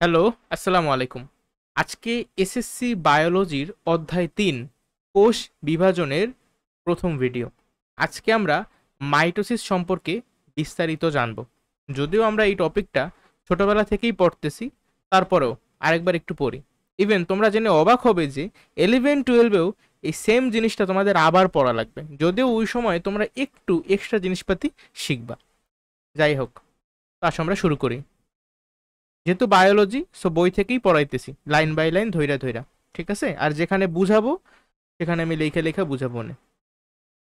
Hello, আসসালামু আলাইকুম। আজকে এসএসসি বায়োলজির অধ্যায় ৩ কোষ বিভাজনের প্রথম ভিডিও। আজকে আমরা মাইটোসিস সম্পর্কে বিস্তারিত জানব। যদিও আমরা এই টপিকটা ছোটবেলা থেকেই পড়তেছি, তারপরেও আরেকবার একটু পড়ি। ইভেন তোমরা জেনে অবাক হবে যে 11-12-এও এই সেম জিনিসটা তোমাদের আবার পড়া লাগবে, যদিও ওই সময় তোমরা একটু এক্সট্রা জিনিসপাতি শিখবা। যাই হোক, তো আসো আমরা শুরু করি। যেহেতু বায়োলজি, সো বই থেকেই পড়াইতেছি লাইন বাই লাইন ধইরা ধইরা। ঠিক আছে, আর যেখানে বুঝাবো সেখানে আমি লেখা লেখা বুঝাবো না।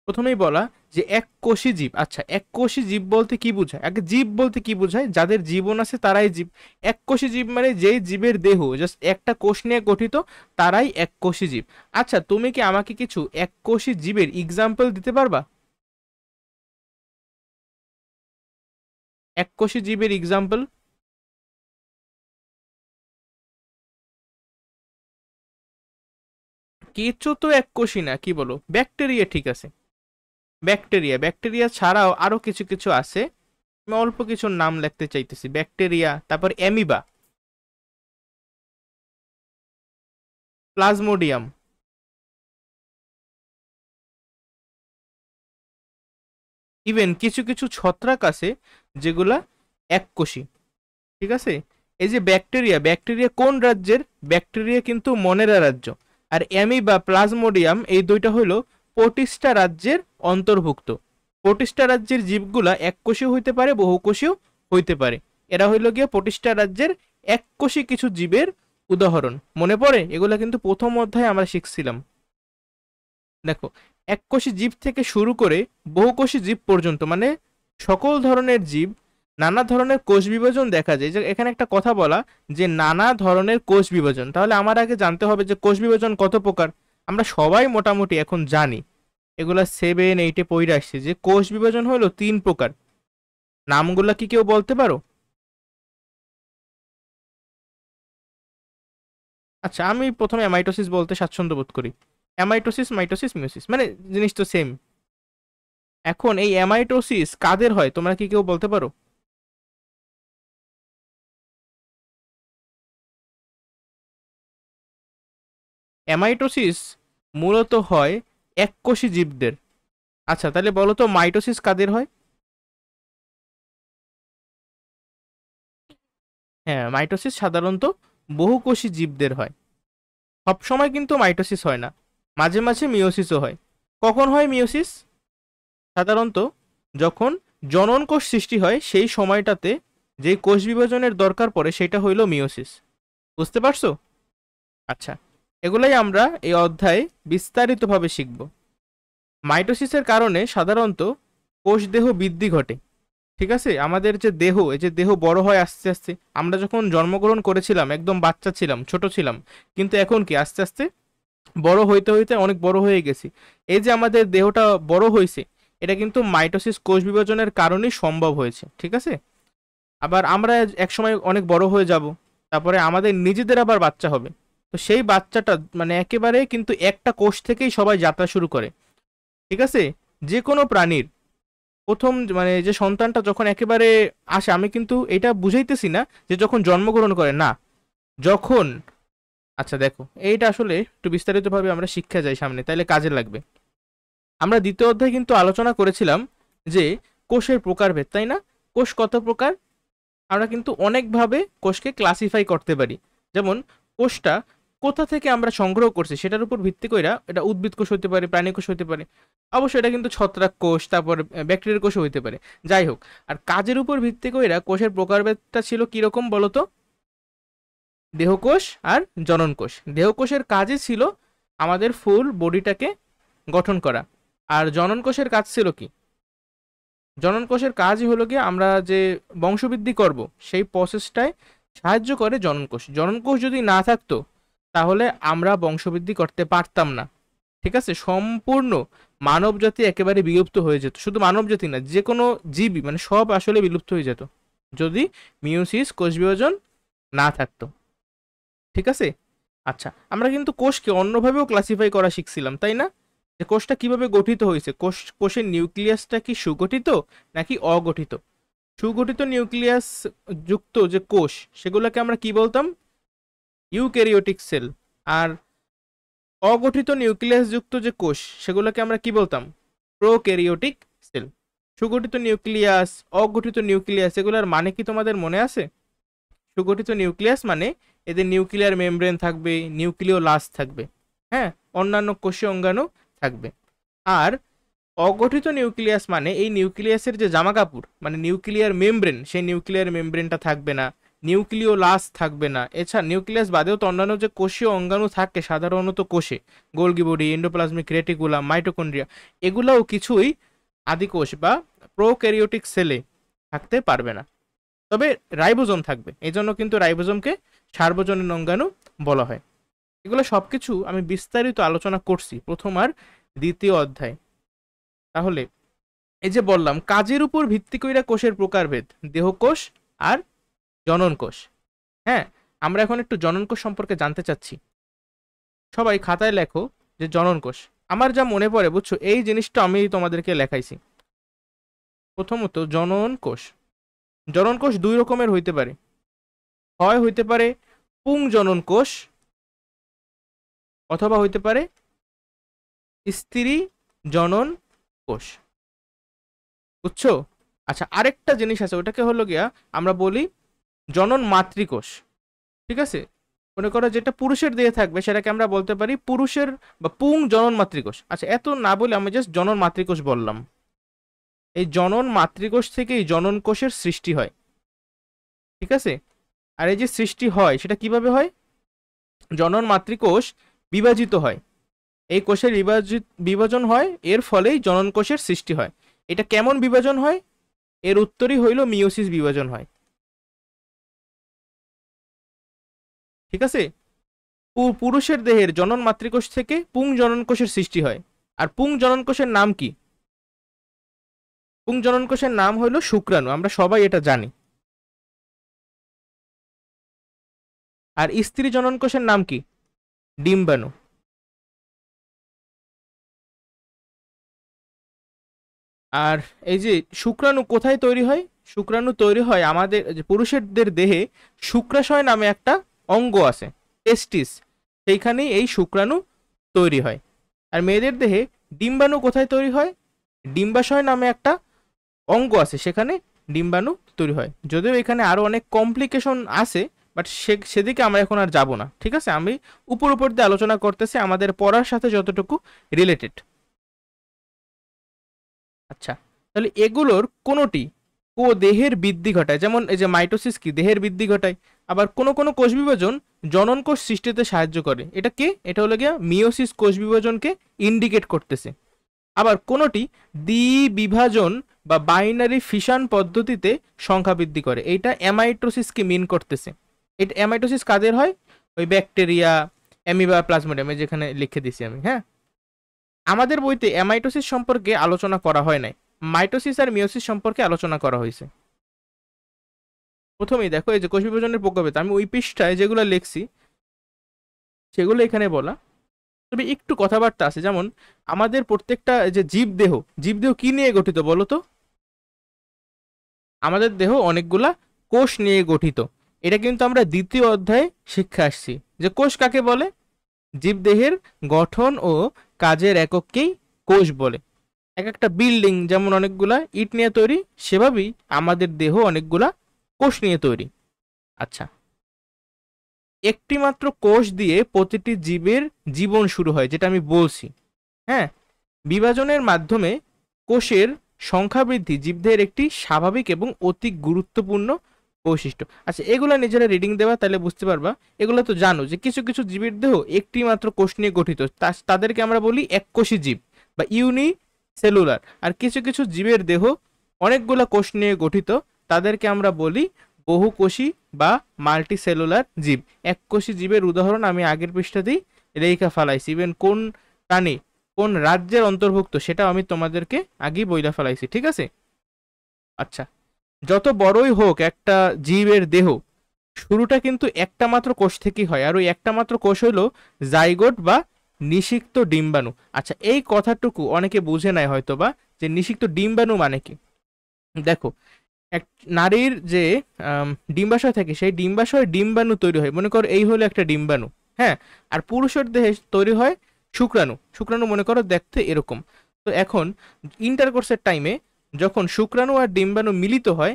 প্রথমেই বলা যে এক কোষী জীব। আচ্ছা, এক কোষী জীব বলতে কি বোঝায়? আগে জীব বলতে কি বোঝায়? যাদের জীবন আছে তারাই জীব। এক কোষী জীব মানে যেই জীবের দেহ জাস্ট একটা কোষ নিয়ে গঠিত, তারাই এক কোষী জীব। আচ্ছা, তুমি কি আমাকে কিছু এক কোষী জীবের এক্সাম্পল দিতে পারবা? এক কোষী জীবের এক্সাম্পল? কেঁচো তো এক কোষী না, কি বলো? ব্যাকটেরিয়া ঠিক আছে। ব্যাকটেরিয়া ব্যাকটেরিয়া ছাড়াও আরো কিছু কিছু আছে। আমি অল্প কিছু নাম লিখতে চাইতেছি। ব্যাকটেরিয়া, তারপর অ্যামিবা, প্লাজমোডিয়াম, ইভেন কিছু কিছু ছত্রাক আছে যেগুলা এককোষী। ঠিক আছে, এই যে ব্যাকটেরিয়া, ব্যাকটেরিয়া কোন রাজ্যের? ব্যাকটেরিয়া কিন্তু মনেরা রাজ্য। আর অ্যামিবা, প্লাজমোডিয়াম এই দুইটা হইল প্রোটিস্টা রাজ্যের অন্তর্ভুক্ত। প্রোটিস্টা রাজ্যের জীবগুলা এককোষী হইতে পারে, বহুকোষীও হইতে পারে। এরা হইল গিয়ে প্রোটিস্টা রাজ্যের এককোষী কিছু জীবের উদাহরণ। মনে পড়ে? এগুলা কিন্তু প্রথম অধ্যায়ে আমরা শিখছিলাম। দেখো, এককোষী জীব থেকে শুরু করে বহুকোষী জীব পর্যন্ত, মানে সকল ধরনের জীব, নানা ধরনের কোষ বিভাজন দেখা যায়। যে এখানে একটা কথা বলা যে নানা ধরনের কোষ বিভাজন, তাহলে আমার আগে জানতে হবে যে কোষ বিভাজন কত প্রকার। আমরা সবাই মোটামুটি এখন জানি, এগুলা 7-8-এ পড়ে আসছে যে কোষ বিভাজন হলো 3 প্রকার। নামগুলা কি কেউ বলতে পারো? আচ্ছা, আমি প্রথমে অ্যামাইটোসিস বলতে স্বাচ্ছন্দ্য বোধ করি। অ্যামাইটোসিস, মাইটোসিস, মিওসিস, মানে জিনিস তো সেম। এখন এই অ্যামাইটোসিস কাদের হয় তোমরা কি কেউ বলতে পারো? অ্যামাইটোসিস মূলত হয় এককোষী জীবদের। আচ্ছা, তাহলে বলো তো মাইটোসিস কাদের হয়? হ্যাঁ, মাইটোসিস সাধারণত বহুকোষী জীবদের হয়। সব সময় কিন্তু মাইটোসিস হয় না, মাঝে মাঝে মিওসিসও হয়। কখন হয় মিওসিস? সাধারণত যখন জনন কোষ সৃষ্টি হয় সেই সময়টাতে যে কোষ বিভাজনের দরকার পড়ে সেটা হইল মিওসিস। বুঝতে পারছো? আচ্ছা, এগুলাই আমরা এই অধ্যায়ে বিস্তারিতভাবে শিখব। মাইটোসিসের কারণে সাধারণত কোষ দেহ বৃদ্ধি ঘটে। ঠিক আছে, আমাদের যে দেহ, এই যে দেহ বড় হয় আস্তে আস্তে। আমরা যখন জন্মগ্রহণ করেছিলাম একদম বাচ্চা ছিলাম, ছোট ছিলাম, কিন্তু এখন কি আস্তে আস্তে বড় হইতে হইতে অনেক বড় হয়ে গেছি। এই যে আমাদের দেহটা বড় হয়েছে, এটা কিন্তু মাইটোসিস কোষ বিভাজনের কারণেই সম্ভব হয়েছে। ঠিক আছে, আবার আমরা একসময় অনেক বড় হয়ে যাব, তারপরে আমাদের নিজেদের আবার বাচ্চা হবে। তো সেই বাচ্চাটা মানে একেবারে কিন্তু একটা কোষ থেকেই সবাই যাত্রা শুরু করে। ঠিক আছে, যে কোনো প্রাণীর প্রথম মানে যে সন্তানটা যখন একেবারে আসে, আমি কিন্তু এটা বুঝাইতেছি না যে যখন জন্মগ্রহণ করে, না, যখন। আচ্ছা দেখো, এইটা আসলে একটু বিস্তারিতভাবে আমরা শিক্ষা যাই সামনে, তাইলে কাজে লাগবে। আমরা দ্বিতীয় অধ্যায়ে কিন্তু আলোচনা করেছিলাম যে কোষের প্রকারভেদ, তাই না? কোষ কত প্রকার? আমরা কিন্তু অনেকভাবে কোষকে ক্লাসিফাই করতে পারি। যেমন কোষটা কোথা থেকে আমরা সংগ্রহ করছি সেটার উপর ভিত্তি করে এটা উদ্ভিদ কোষ হতে পারে, প্রাণী কোষ হতে পারে। অবশ্যই এটা কিন্তু ছত্রাক কোষ, তারপর ব্যাকটেরিয়ার কোষও হতে পারে। যাই হোক, আর কাজের উপর ভিত্তি করে কোষের প্রকারভেদটা ছিল কিরকম বলতো? দেহকোষ আর জনন কোষ। দেহকোষের কাজই ছিল আমাদের ফুল বডিটাকে গঠন করা। আর জনন কোষের কাজ ছিল কি? জনন কোষের কাজই হলো গিয়ে আমরা যে বংশবৃদ্ধি করব সেই প্রসেসটায় সাহায্য করে জনন কোষ। জনন কোষ যদি না থাকতো তাহলে আমরা বংশবৃদ্ধি করতে পারতাম না। ঠিক আছে, সম্পূর্ণ মানব জাতি একেবারে বিলুপ্ত হয়ে যেত। শুধু মানব জাতি না, যে কোনো জীবই, মানে সব আসলে বিলুপ্ত হয়ে যেত যদি মিওসিস কোষ বিভাজন না থাকতো। ঠিক আছে, আচ্ছা, আমরা কিন্তু কোষকে অন্যভাবেও ক্লাসিফাই করা শিখছিলাম, তাই না? যে কোষটা কিভাবে গঠিত হয়েছে, কোষের নিউক্লিয়াসটা কি সুগঠিত নাকি অগঠিত? সুগঠিত নিউক্লিয়াস যুক্ত যে কোষ সেগুলোকে আমরা কি বলতাম? Eukaryotic cell. আর অগঠিত নিউক্লিয়াস যুক্ত যে কোষ সেগুলোকে আমরা কি বলতাম? Prokaryotic cell. সুগঠিত নিউক্লিয়াস, অগঠিত নিউক্লিয়াস, এগুলোর মানে কি তোমাদের মনে আছে? সুগঠিত নিউক্লিয়াস মানে এদের নিউক্লিয়ার মেমব্রেন থাকবে, নিউক্লিওলাস থাকবে, হ্যাঁ, অন্যান্য কোষীয় অঙ্গাণু থাকবে। আর অগঠিত নিউক্লিয়াস মানে এই নিউক্লিয়াসের যে জামা কাপড় মানে নিউক্লিয়ার মেমব্রেন, সেই নিউক্লিয়ার মেমব্রেনটা থাকবে না, নিউক্লিওলাস থাকবে না। এছাড়া নিউক্লিয়াস বাদেও তো অন্যান্য যে কোষীয় অঙ্গাণু থাকে সাধারণত কোষে, Golgi body, endoplasmic reticulum, mitochondria, এগুলোও কিছুই আদিকোষ বা প্রোক্যারিওটিক সেলে থাকতে পারবে না। তবে রাইবোজোম থাকবে, এই জন্য কিন্তু রাইবোজোমকে সার্বজনীন অঙ্গাণু বলা হয়। এগুলো সবকিছু আমি বিস্তারিত আলোচনা করছি প্রথম আর দ্বিতীয় অধ্যায়। তাহলে এই যে বললাম কাজের উপর ভিত্তি কইরা কোষের প্রকারভেদ, দেহকোষ আর জনন কোষ। হ্যাঁ, আমরা এখন একটু জনন কোষ সম্পর্কে জানতে চাচ্ছি। সবাই খাতায় লেখো যে জনন কোষ। আমার যা মনে পড়ে বুঝছো, এই জিনিসটা আমি তোমাদেরকে লেখাইছি। প্রথমত জনন কোষ। জনন কোষ দুই রকমের হইতে পারে, হয় হইতে পারে পুং জনন কোষ অথবা হইতে পারে স্ত্রী জনন কোষ। বুঝছো? আচ্ছা, আরেকটা জিনিস আছে, ওটাকে হলো গিয়া আমরা বলি জনন মাতৃকোষ। ঠিক আছে, মনে করো যেটা পুরুষের দেহে থাকবে সেটাকে আমরা বলতে পারি পুরুষের বা পুং জনন মাতৃকোষ। আচ্ছা, এত না বলে আমি জাস্ট জনন মাতৃকোষ বললাম। এই জনন মাতৃকোষ থেকেই জনন কোষের সৃষ্টি হয়। ঠিক আছে, আর এই যে সৃষ্টি হয় সেটা কিভাবে হয়? জনন মাতৃকোষ বিভাজিত হয়, এই কোষের বিভাজন হয়, এর ফলেই জনন কোষের সৃষ্টি হয়। এটা কেমন বিভাজন হয়? এর উত্তরই হইল মিওসিস বিভাজন হয়। ঠিক আছে, পুরুষের দেহের জনন মাতৃকোষ থেকে পুং জনন কোষের সৃষ্টি হয়। আর পুং জনন কোষের নাম কি? পুং জনন কোষের নাম হইল শুক্রাণু, আমরা সবাই এটা জানি। আর স্ত্রী জনন কোষের নাম কি? ডিম্বাণু। আর এই যে শুক্রাণু কোথায় তৈরি হয়? শুক্রাণু তৈরি হয় আমাদের পুরুষেরদের দেহে শুক্রাশয় নামে একটা অঙ্গ আছে, টেস্টিস, সেইখানেই এই শুক্রাণু তৈরি হয়। আর মেয়েদের দেহে ডিম্বাণু কোথায় তৈরি হয়? ডিম্বাশয় নামে একটা অঙ্গ আছে, সেখানে ডিম্বাণু তৈরি হয়। যদিও এখানে আরো অনেক কমপ্লিকেশন আছে, বাট সেদিকে আমরা এখন আর যাব না। ঠিক আছে, আমি উপর উপর দিয়ে আলোচনা করতেছি আমাদের পড়ার সাথে যতটুকু রিলেটেড। আচ্ছা, তাহলে এগুলোর কোনোটি দেহের বৃদ্ধি ঘটায়, যেমন এই যে মাইটোসিস কি দেহের বৃদ্ধি ঘটায়, আবার কোন কোন কোষ বিভাজন জনন কোষ সৃষ্টিতে সাহায্য করে। এটা কি? এটা হলো গিয়া মিওসিস কোষ বিভাজনকে ইন্ডিকেট করতেছে। আবার কোনোটি দ্বিবিভাজন বা বাইনারি ফিশন পদ্ধতিতে সংখ্যা বৃদ্ধি করে, এইটা অ্যামাইটোসিসকে মিন করতেছে। এটা অ্যামাইটোসিস কাদের হয়? ওই ব্যাকটেরিয়া, অ্যামিবা, প্লাজমোডিয়াম, যেখানে লিখে দিছি আমি। হ্যাঁ, আমাদের বইতে অ্যামাইটোসিস সম্পর্কে আলোচনা করা হয় নাই, মাইটোসিস আর মিওসিস সম্পর্কে আলোচনা করা হয়েছে। প্রথমেই দেখো এই যে কোষ বিভাজনের প্রকারভেদ, আমি ওই পৃষ্ঠায় যেগুলো লিখছি সেগুলো এখানে বলা। তবে একটু কথাবার্তা আছে, যেমন আমাদের প্রত্যেকটা যে জীবদেহ কি নিয়ে গঠিত বলো তো? আমাদের দেহ অনেকগুলা কোষ নিয়ে গঠিত। এটা কিন্তু আমরা দ্বিতীয় অধ্যায়ে শিক্ষা আসছি যে কোষ কাকে বলে। জীবদেহের গঠন ও কাজের একককেই কোষ বলে। এক একটা বিল্ডিং যেমন অনেকগুলা ইট নিয়ে তৈরি, সেভাবেই আমাদের দেহ অনেকগুলা কোষ নিয়ে তৈরি। আচ্ছা, একটি মাত্র কোষ দিয়ে প্রতিটি জীবের জীবন শুরু হয়, যেটা আমি বলছি। হ্যাঁ, বিভাজনের মাধ্যমে কোষের সংখ্যা বৃদ্ধি জীবদেহের একটি স্বাভাবিক এবং অতি গুরুত্বপূর্ণ বৈশিষ্ট্য। আচ্ছা, এগুলা নিজেরা রিডিং দেওয়া, তাহলে বুঝতে পারবা। এগুলো তো জানো যে কিছু কিছু জীবের দেহ একটি মাত্র কোষ নিয়ে গঠিত, তাদেরকে আমরা বলি এককোষী জীব বা ইউনিসেলুলার। আর কিছু কিছু জীবের দেহ অনেকগুলা কোষ নিয়ে গঠিত, তাদেরকে আমরা বলি বহুকোষী বা মাল্টিসেলুলার জীব। এককোষী জীবের উদাহরণ আমি আগের পৃষ্ঠাতেই রেখা ফালাইছি, ইভেন কোন প্রাণী কোন রাজ্যের অন্তর্ভুক্ত সেটা আমি তোমাদেরকে আগেই বইলা ফেলাইছি। ঠিক আছে, আচ্ছা, যত বড়ই হোক একটা জীবের দেহ, শুরুটা কিন্তু একটা মাত্র কোষ থেকেই হয়। আর ওই একটা মাত্র কোষ হলো জাইগোট বা নিষিক্ত ডিম্বাণু। আচ্ছা, এই কথাটুকু অনেকে বুঝে নেয় হয়তো বা, যে নিষিক্ত ডিম্বাণু মানে কি। দেখো, এক নারীর যে ডিম্বাশয় থাকে সেই ডিম্বাশয় ডিম্বাণু তৈরি হয়, মনে করো এই হলো একটা ডিম্বাণু, হ্যাঁ। আর পুরুষের দেহে তৈরি হয় শুক্রাণু, শুক্রাণু মনে করো দেখতে এরকম। তো এখন ইন্টারকোর্সের টাইমে যখন শুক্রাণু আর ডিম্বাণু মিলিত হয়,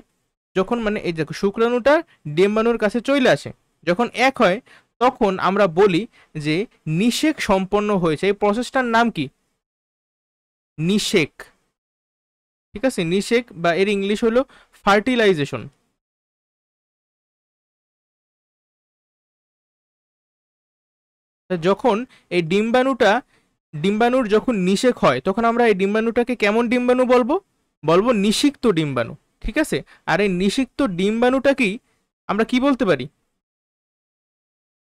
যখন মানে এই দেখো শুক্রাণুটা ডিম্বাণুর কাছে চলে আসে, যখন এক হয় তখন আমরা বলি যে নিষেক সম্পন্ন হয়েছে। এই প্রসেসটার নাম কি? নিষেক। ঠিক আছে, নিষেক বা এর ইংলিশ হলো ফার্টিলাইজেশন। যখন এই ডিম্বাণুর যখন নিষেক হয় তখন আমরা এই ডিম্বাণুটাকে কেমন ডিম্বাণু বলবো? বলবো নিষিক্ত ডিম্বাণু। ঠিক আছে, আর এই নিষিক্ত ডিম্বাণুটাকেই আমরা কি বলতে পারি?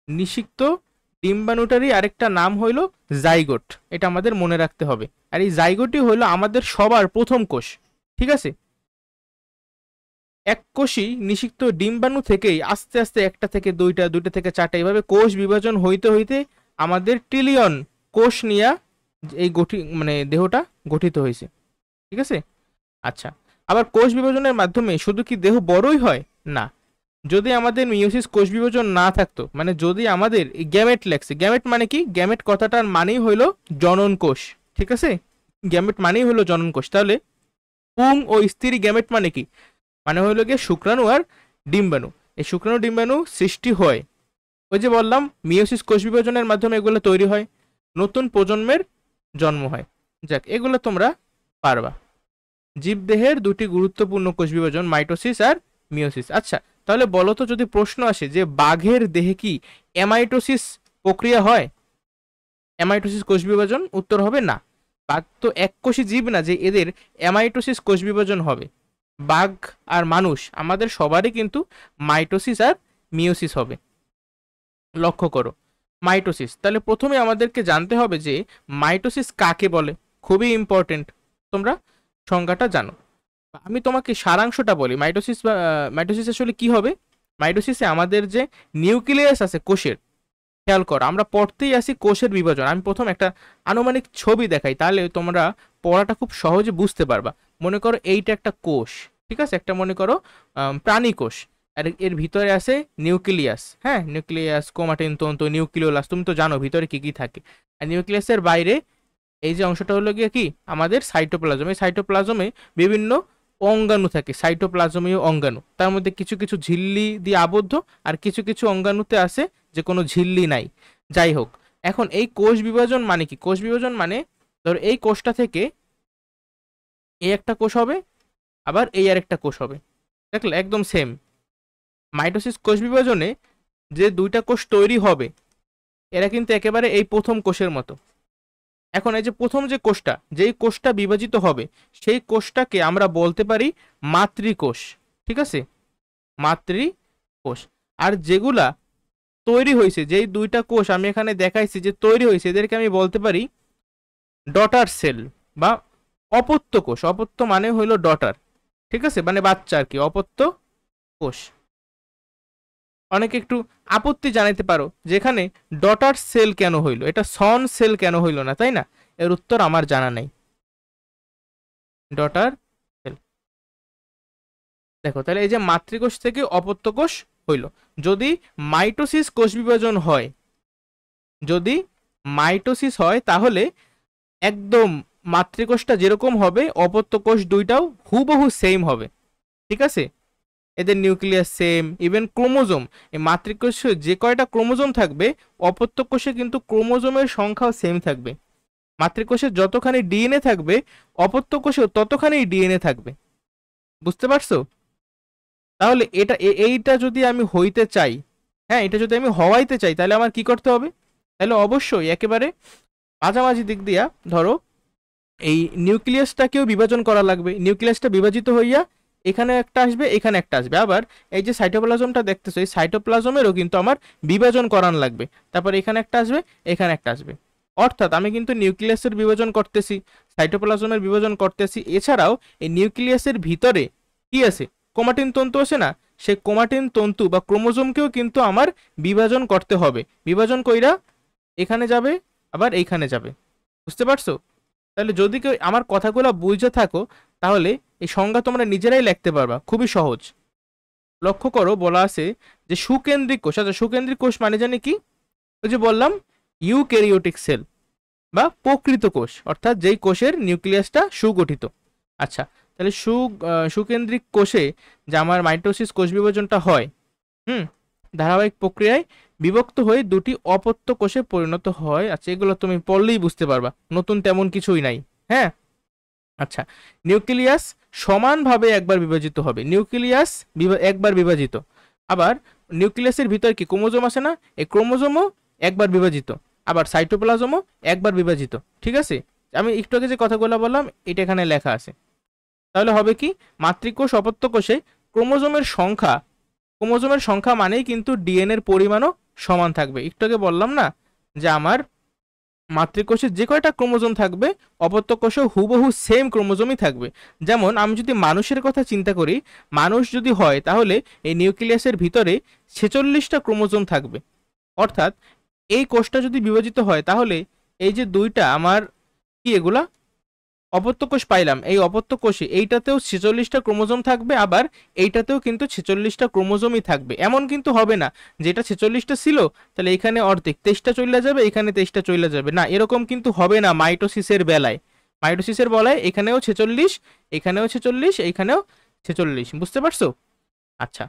নিষিক্ত ডিম্বাণুটারই আরেকটা নাম হইল জাইগোট। এটা আমাদের মনে রাখতে হবে। আর এই জাইগোটই হইল আমাদের সবার প্রথম কোষ। ঠিক আছে, এক কোষী নিষিক্ত ডিম্বাণু থেকেই আস্তে আস্তে একটা থেকে দুইটা, দুইটা থেকে চারটা, এইভাবে কোষ বিভাজন হইতে হইতে আমাদের ট্রিলিয়ন কোষ নিয়ে এই মানে দেহটা গঠিত হয়েছে। ঠিক আছে, আচ্ছা। আবার কোষ বিভাজনের মাধ্যমে শুধু কি দেহ বড়ই হয়? না, যদি আমাদের মিওসিস কোষ বিভাজন না থাকতো, মানে যদি আমাদের গ্যামেট লেগছে, গ্যামেট মানে কি? গ্যামেট কথাটার মানেই হইল জনন কোষ। ঠিক আছে, গ্যামেট মানেই হলো জনন কোষ। তাহলে পুং ও স্ত্রী গ্যামেট মানে কি? মানে হইলো গিয়ে শুক্রাণু আর ডিম্বাণু। এই শুক্রাণু ডিম্বাণু সৃষ্টি হয়, ওই যে বললাম মিওসিস কোষ বিভাজনের মাধ্যমে এগুলো তৈরি হয়, নতুন প্রজন্মের জন্ম হয়। যাক, এগুলো তোমরা পারবা। জীবদেহের দুটি গুরুত্বপূর্ণ কোষ বিভাজন, মাইটোসিস আর মিওসিস। আচ্ছা, তাহলে বলো তো, যদি প্রশ্ন আসে যে বাঘের দেহে কি অ্যামাইটোসিস প্রক্রিয়া হয়, অ্যামাইটোসিস কোষ বিভাজন, উত্তর হবে না। বাঘ তো এককোষী জীব না যে এদের অ্যামাইটোসিস কোষ বিভাজন হবে। বাঘ আর মানুষ আমাদের সবারই কিন্তু মাইটোসিস আর মিওসিস হবে। লক্ষ্য করো, মাইটোসিস। তাহলে প্রথমে আমাদেরকে জানতে হবে যে মাইটোসিস কাকে বলে। খুবই ইম্পর্টেন্ট, তোমরা সংজ্ঞাটা জানো। আমি তোমাকে সারাংশটা বলি। মাইটোসিস আসলে কি হবে? মাইটোসিসে আমাদের যে নিউক্লিয়াস আছে কোষের, খেয়াল কর, আমরা পড়তেই আসি কোষের বিভাজন। আমি প্রথম একটা আনুমানিক ছবি দেখাই, তাহলে তোমরা পড়াটা খুব সহজে বুঝতে পারবা। মনে করো এইটা একটা কোষ, ঠিক আছে, একটা মনে করো প্রাণী কোষ। আর এর ভিতরে আছে নিউক্লিয়াস, হ্যাঁ, নিউক্লিয়াস, ক্রোমাটিন তন্তু, নিউক্লিওলাস, তুমি তো জানো ভিতরে কি কি থাকে। আর নিউক্লিয়াসের বাইরে এই যে অংশটা হলো গিয়ে কি আমাদের সাইটোপ্লাজম। এই সাইটোপ্লাজমে বিভিন্ন অঙ্গাণু থাকে, সাইটোপ্লাজমীয় অঙ্গাণু। তার মধ্যে কিছু কিছু ঝিল্লি দিয়ে আবদ্ধ, আর কিছু কিছু অঙ্গাণুতে আছে যে কোনো ঝিল্লি নাই। যাই হোক, এখন এই কোষ বিভাজন মানে কি? কোষ বিভাজন মানে ধরো এই কোষটা থেকে এই একটা কোষ হবে, আবার এই আর একটা কোষ হবে, দেখলে একদম সেম। মাইটোসিস কোষ বিভাজনে যে দুইটা কোষ তৈরি হবে এরা কিন্তু একেবারে এই প্রথম কোষের মতো। এখন এই যে প্রথম যে কোষটা, যেই কোষটা বিভাজিত হবে সেই কোষটাকে আমরা বলতে পারি মাতৃকোষ। ঠিক আছে, মাতৃকোষ। আর যেগুলা তৈরি হয়েছে, যেই দুইটা কোষ আমি এখানে দেখাইছি যে তৈরি হয়েছে, এদেরকে আমি বলতে পারি ডটার সেল বা অপত্য কোষ। অপত্য মানে হইল ডটার, ঠিক আছে, মানে বাচ্চা আর কি, অপত্য কোষ। অনেকে একটু আপত্তি জানাইতে পারো যেখানে ডটার সেল কেন হইল, এটা সন সেল কেন হইল না, তাই না? এর উত্তর আমার জানা নাই। ডটার সেল, দেখো তাহলে এই যে মাতৃকোষ থেকে অপত্য কোষ হইল। যদি মাইটোসিস কোষ বিভাজন হয়, যদি মাইটোসিস হয় তাহলে একদম মাতৃকোষটা যেরকম হবে অপত্য কোষ দুইটাও হুবহু সেম হবে। ঠিক আছে, এদের নিউক্লিয়াস সেম, ইভেন ক্রোমোজোম, এই মাতৃকোষে যে কয়টা ক্রোমোজোম থাকবে অপত্য কোষে কিন্তু ক্রোমোজোমের সংখ্যাও সেম থাকবে। মাতৃকোষে যতখানি ডিএনএ থাকবে অপত্য কোষেও ততখানি ডিএনএ থাকবে। বুঝতে পারছো? তাহলে এইটা যদি আমি হইতে চাই, হ্যাঁ, এটা যদি আমি হওয়াইতে চাই, তাহলে আমার কি করতে হবে? তাহলে অবশ্যই একেবারে মাঝামাঝি দিক দিয়া ধরো এই নিউক্লিয়াসটাকেও বিভাজন করা লাগবে। নিউক্লিয়াসটা বিভাজিত হইয়া এখানে একটা আসবে, এখানে একটা আসবে। আবার এই যে সাইটোপ্লাজমটা দেখতেছো, এই সাইটোপ্লাজমেরও কিন্তু আমার বিভাজন করান লাগবে। তারপর এখানে একটা আসবে, এখানে একটা আসবে। অর্থাৎ আমি কিন্তু নিউক্লিয়াসের বিভাজন করতেছি, সাইটোপ্লাজমের বিভাজন করতেছি, এছাড়াও এই নিউক্লিয়াসের ভিতরে কি আছে? ক্রোমাটিন তন্তু আছে না? সেই ক্রোমাটিন তন্তু বা ক্রোমোজোমকেও কিন্তু আমার বিভাজন করতে হবে। বিভাজন কইরা এখানে যাবে, আবার এইখানে যাবে। বুঝতে পারছো? তাহলে যদি কেউ আমার কথাগুলো বুঝে থাকো, তাহলে এই সংজ্ঞা তোমরা নিজেরাই লিখতে পারবা, খুবই সহজ। লক্ষ্য করো, বলা আছে যে সুকেন্দ্রিক কোষ। আচ্ছা, সুকেন্দ্রিক কোষ মানে জানি কি? ওই যে বললাম ইউক্যারিওটিক সেল বা প্রকৃত কোষ, অর্থাৎ যেই কোষের নিউক্লিয়াসটা সুগঠিত। আচ্ছা, তাহলে সুকেন্দ্রিক কোষে যে আমার মাইটোসিস কোষ বিভাজনটা হয়, ধারাবাহিক প্রক্রিয়ায় বিভক্ত হয়ে দুটি অপত্য কোষে পরিণত হয়। আচ্ছা, এগুলো তুমি পড়লেই বুঝতে পারবা, নতুন তেমন কিছুই নাই। হ্যাঁ, আচ্ছা, নিউক্লিয়াস সমানভাবে একবার বিভাজিত হবে। নিউক্লিয়াস একবার বিভাজিত। আবার নিউক্লিয়াসের ভিতর কি ক্রোমোজোম আছে না? এই ক্রোমোজোমও একবার বিভাজিত। আবার সাইটোপ্লাজমও একবার বিভাজিত। ঠিক আছে, আমি একটু আগে যে কথাগুলো বললাম এটা এখানে লেখা আছে। তাহলে হবে কি, মাতৃকোষ অপত্য কোষে ক্রোমোজোমের সংখ্যা মানেই কিন্তু ডিএনএর পরিমাণও সমান থাকবে। একটু আগে বললাম না যে আমার মাতৃকোষে যে কয়টা ক্রোমোজোম থাকবে অপত্য কোষেও হুবহু সেম ক্রোমোজোমই থাকবে। যেমন আমি যদি মানুষের কথা চিন্তা করি, মানুষ যদি হয় তাহলে এই নিউক্লিয়াসের ভিতরে 46টা ক্রোমোজোম থাকবে। অর্থাৎ এই কোষটা যদি বিভাজিত হয় তাহলে এই যে দুইটা আমার কি এগুলা অপত্য কোষ পাইলাম, এই অপত্য কোষে এইটাতেও 46টা ক্রোমোজোম থাকবে, আবার এইটাতেও কিন্তু 46টা ক্রোমোজোমই থাকবে। এমন কিন্তু হবে না যেটা 46টা ছিল তাহলে এখানে অর্ধেক 23টা চলে যাবে, এখানে 23টা চলে যাবে, না, এরকম কিন্তু হবে না মাইটোসিসের বেলায়। মাইটোসিসের বেলায় এখানেও 46, এখানেও 46, এখানেও 46। বুঝতে পারছো? আচ্ছা,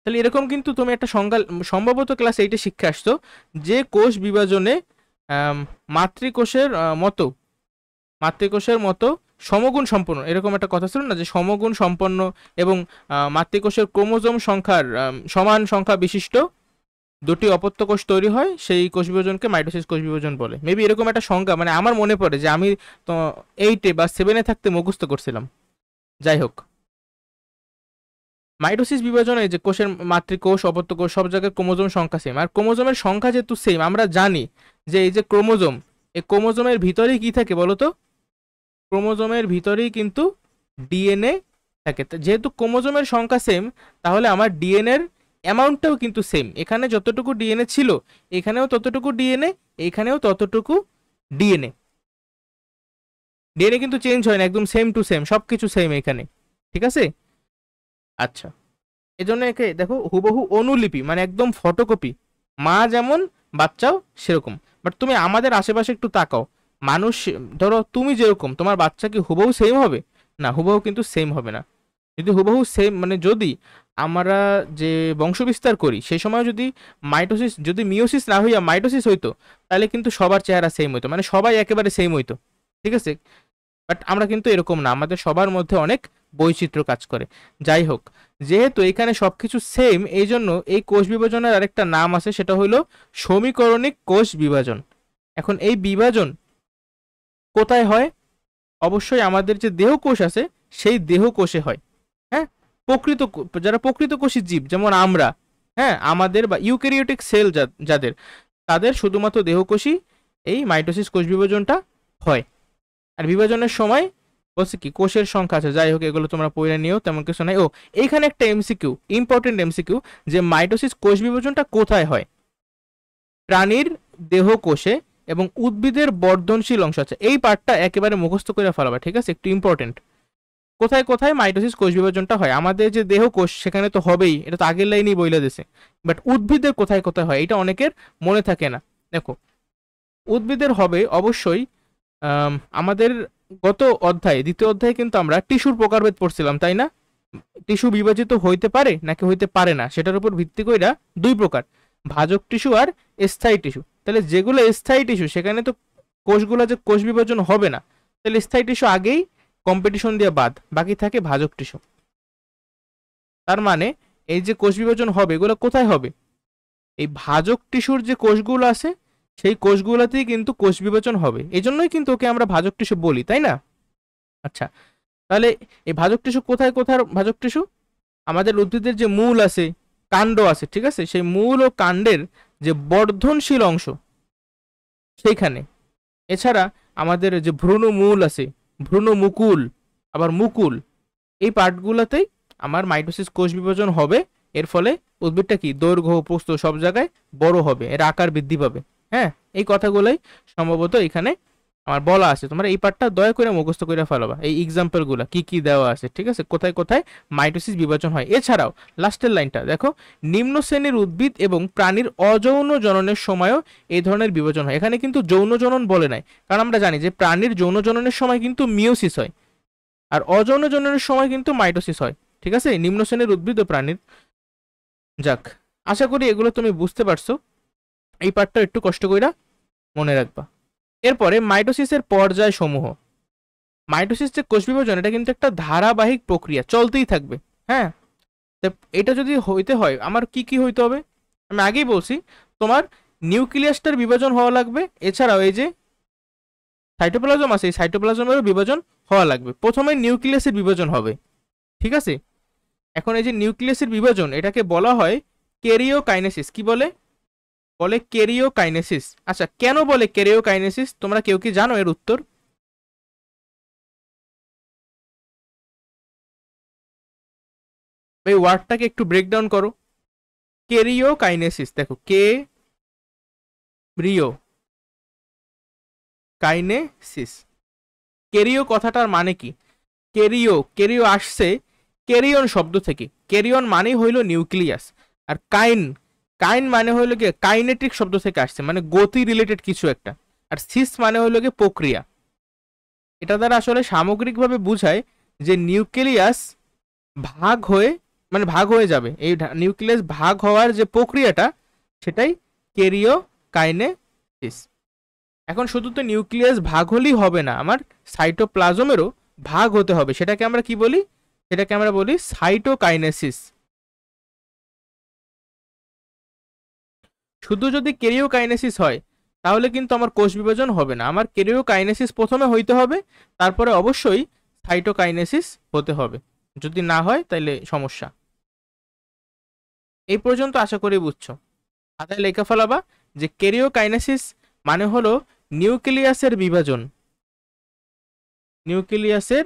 তাহলে এরকম কিন্তু তুমি একটা সংজ্ঞা সম্ভবত ক্লাস 8-এ শিক্ষা আসছো যে কোষ বিভাজনে মাতৃকোষের মতো সমগুণ সম্পন্ন, এরকম একটা কথা ছিল না যে সমগুণ সম্পন্ন এবং মাতৃকোষের ক্রোমোজোম সংখ্যার সমান সংখ্যা বিশিষ্ট দুটি অপত্য কোষ তৈরি হয়, সেই কোষ বিভাজনকে মাইটোসিস কোষ বিভাজন বলে। মেবি এরকম একটা সংজ্ঞা মানে আমার মনে পড়ে যে আমি তো 8-এ বা 7-এ থাকতে মুখস্থ করছিলাম। যাই হোক, মাইটোসিস বিভাজনে যে কোষের মাতৃকোষ অপত্য কোষ সব জায়গায় ক্রোমোজোম সংখ্যা সেম, আর ক্রোমোজোমের সংখ্যা যেহেতু সেম, আমরা জানি যে এই যে ক্রোমোজোম, এই ক্রোমোজোমের ভিতরেই কি থাকে বলো তো? ক্রোমোজোমের ভিতরেই কিন্তু ডিএনএ থাকে। যেহেতু ক্রোমোজোমের সংখ্যা সেম, তাহলে আমার ডিএনএর অ্যামাউন্টটাও কিন্তু সেম। এখানে যতটুকু ডিএনএ ছিল এখানেও ততটুকু ডিএনএ, এখানেও ততটুকু ডিএনএ। ডিএনএ কিন্তু চেঞ্জ হয় না, একদম সেম টু সেম, সবকিছু সেম এখানে। ঠিক আছে? আচ্ছা, এজন্য একে দেখো হুবহু অনুলিপি, মানে একদম ফটোকপি। মা যেমন বাচ্চাও সেরকম। বাট তুমি আমাদের আশেপাশে একটু তাকাও, মানুষ, ধরো তুমি যেরকম, তোমার বাচ্চা কি হুবহু সেম হবে? না, হুবহু কিন্তু সেম হবে না। যদি হুবহু সেম, মানে যদি আমরা যে বংশ বিস্তার করি সেই সময় যদি মিওসিস না হইয়া মাইটোসিস হইতো, তাহলে কিন্তু সবার চেহারা সেম হইতো, মানে সবাই একেবারে সেম হইতো। ঠিক আছে? বাট আমরা কিন্তু এরকম না, আমাদের সবার মধ্যে অনেক বৈচিত্র্য কাজ করে। যাই হোক, যেহেতু এখানে সবকিছু সেম, এই জন্য এই কোষ বিভাজনের আরেকটা নাম আছে, সেটা হলো সমীকরণিক কোষ বিভাজন। এখন এই বিভাজন কোথায় হয়? অবশ্যই আমাদের যে দেহ কোষ আছে সেই দেহ কোষে হয়। হ্যাঁ, যারা প্রকৃত কোষী জীব যেমন আমরা, হ্যাঁ, আমাদের বা ইউক্যারিওটিক সেল যাদের, তাদের শুধুমাত্র দেহকোষী এই মাইটোসিস কোষ বিভাজনটা হয়। আর বিভাজনের সময় বলছে কি কোষের সংখ্যা আছে, যাই হোক এগুলো তোমরা পড়ে নিও, তেমন কিছু নাই। ও, এইখানে একটা এমসিকিউ, ইম্পর্টেন্ট এমসিকিউ, যে মাইটোসিস কোষ বিভাজনটা কোথায় হয়? প্রাণীর দেহ কোষে এবং উদ্ভিদের বর্ধনশীল অংশ আছে। এই পার্টটা একেবারে মুখস্থ করে ফেলাবা, ঠিক আছে? একটু ইম্পর্টেন্ট। কোথায় কোথায় মাইটোসিস কোষ বিভাজনটা হয়? আমাদের যে দেহ কোষ সেখানে তো হবেই, এটা তো আগের লাইনেই বইলে দিছে। বাট উদ্ভিদের কোথায় কোথায় হয় এটা অনেকের মনে থাকে না। দেখো, উদ্ভিদের হবে অবশ্যই আমাদের গত অধ্যায়ে, দ্বিতীয় অধ্যায়ে কিন্তু আমরা টিস্যুর প্রকারভেদ পড়ছিলাম, তাই না? টিস্যু বিভাজিত হইতে পারে নাকি হইতে পারে না সেটার উপর ভিত্তি কইরা দুই প্রকার, ভাজক টিস্যু আর স্থায়ী টিস্যু। তাহলে যেগুলো স্থায়ী টিস্যু সেখানে তো কোষগুলো যে কোষ বিভাজন হবে না, তাহলে স্থায়ী টিস্যু আগেই কম্পিটিশন দিয়ে বাদ, বাকি থাকে ভাজক টিস্যু। তার মানে এই যে কোষ বিভাজন হবে এগুলো কোথায় হবে? এই ভাজক টিস্যুর যে কোষগুলো আছে সেই কোষগুলোতেই কিন্তু কোষ বিভাজন হবে, এই জন্যই কিন্তু ওকে আমরা ভাজক টিস্যু বলি, তাই না? আচ্ছা, তাহলে এই ভাজক টিস্যু কোথায় কোথায়? ভাজক টিস্যু আমাদের উদ্ভিদের যে মূল আছে, কাণ্ড আছে, ঠিক আছে, সেই মূল ও কাণ্ডের যে বর্ধনশীল অংশ সেইখানে। এছাড়া আমাদের যে ভ্রূণমূল আছে, ভ্রূণমুকুল, আবার মুকুল, এই পার্টগুলোতেই আমার মাইটোসিস কোষ বিভাজন হবে। এর ফলে উদ্ভিদটা কি দৈর্ঘ্য প্রস্থ সব জায়গায় বড় হবে, এর আকার বৃদ্ধি পাবে। হ্যাঁ, এই কথাগুলোই সম্ভবত এখানে আমার বলা আছে, তোমরা এই পার্টটা দয়া করে মুখস্থ করে ফেলবা, এই এক্সাম্পলগুলো কি কি দেওয়া আছে, ঠিক আছে, কোথায় কোথায় মাইটোসিস বিভাজন হয়। এছাড়াও লাস্টের লাইনটা দেখো, নিম্ন শ্রেণীর উদ্ভিদ এবং প্রাণীর অযৌন জননের সময়ও এই ধরনের বিভাজন হয়। এখানে কিন্তু যৌন জনন বলে নাই, কারণ আমরা জানি যে প্রাণীর যৌন জননের সময় কিন্তু মিওসিস হয়, আর অযৌন জননের সময় কিন্তু মাইটোসিস হয়, ঠিক আছে, নিম্ন শ্রেণীর উদ্ভিদ ও প্রাণীর। যাক, আশা করি এগুলো তুমি বুঝতে পারছো, এই পার্টটা একটু কষ্ট কইরা মনে রাখবা। এরপরে মাইটোসিসের পর্যায় সমূহ। মাইটোসিস যে কোষ বিভাজন, এটা কিন্তু একটা ধারাবাহিক প্রক্রিয়া, চলতেই থাকবে। হ্যাঁ, এটা যদি হইতে হয় আমার কি কি হইতে হবে, আমি আগেই বলছি, তোমার নিউক্লিয়াসটার বিভাজন হওয়া লাগবে, এছাড়াও এই যে সাইটোপ্লাজম আছে, এই সাইটোপ্লাজমেরও বিভাজন হওয়া লাগবে। প্রথমে নিউক্লিয়াসের বিভাজন হবে, ঠিক আছে। এখন এই যে নিউক্লিয়াসের বিভাজন, এটাকে বলা হয় ক্যারিওকাইনেসিস। কি বলে? বলে ক্যারিওকাইনেসিস। আচ্ছা, কেন বলে ক্যারিওকাইনেসিস, তোমরা কেউ কি জানো এর উত্তর? এই ওয়ার্ডটাকে একটু ব্রেকডাউন করো। ক্যারিওকাইনেসিস, দেখো কে রিও কাইনেসিস, ক্যারিও কথাটার মানে কি? ক্যারিও আসছে ক্যারিয়ন শব্দ থেকে। ক্যারিয়ন মানেই হইল নিউক্লিয়াস, আর কাইন কাইন মানে হইল গিয়ে কাইনেটিক শব্দ থেকে আসছে, মানে গতি রিলেটেড কিছু একটা। আর সিস মানে হইল গিয়ে প্রক্রিয়া। এটা দ্বারা আসলে সামগ্রিকভাবে বোঝায় যে নিউক্লিয়াস ভাগ হয়ে, মানে ভাগ হয়ে যাবে, এই নিউক্লিয়াস ভাগ হওয়ার যে প্রক্রিয়াটা, সেটাই ক্যারিওকাইনেসিস। এখন শুধু তো নিউক্লিয়াস ভাগ হলেই হবে না, আমার সাইটোপ্লাজমেরও ভাগ হতে হবে। সেটাকে আমরা কি বলি? সেটাকে আমরা বলি সাইটোকাইনেসিস। শুধু যদি ক্যারিওকাইনেসিস হয় তাহলে কিন্তু আমার কোষ বিভাজন হবে না, আমার ক্যারিওকাইনেসিস প্রথমে হইতে হবে, তারপরে অবশ্যই সাইটোকাইনেসিস হতে হবে। যদি না হয় তাহলে সমস্যা। এই পর্যন্ত আশা করি বুঝছো। খাতায় লেখা ফেলাবা যে ক্যারিওকাইনেসিস মানে হলো নিউক্লিয়াসের বিভাজন, নিউক্লিয়াসের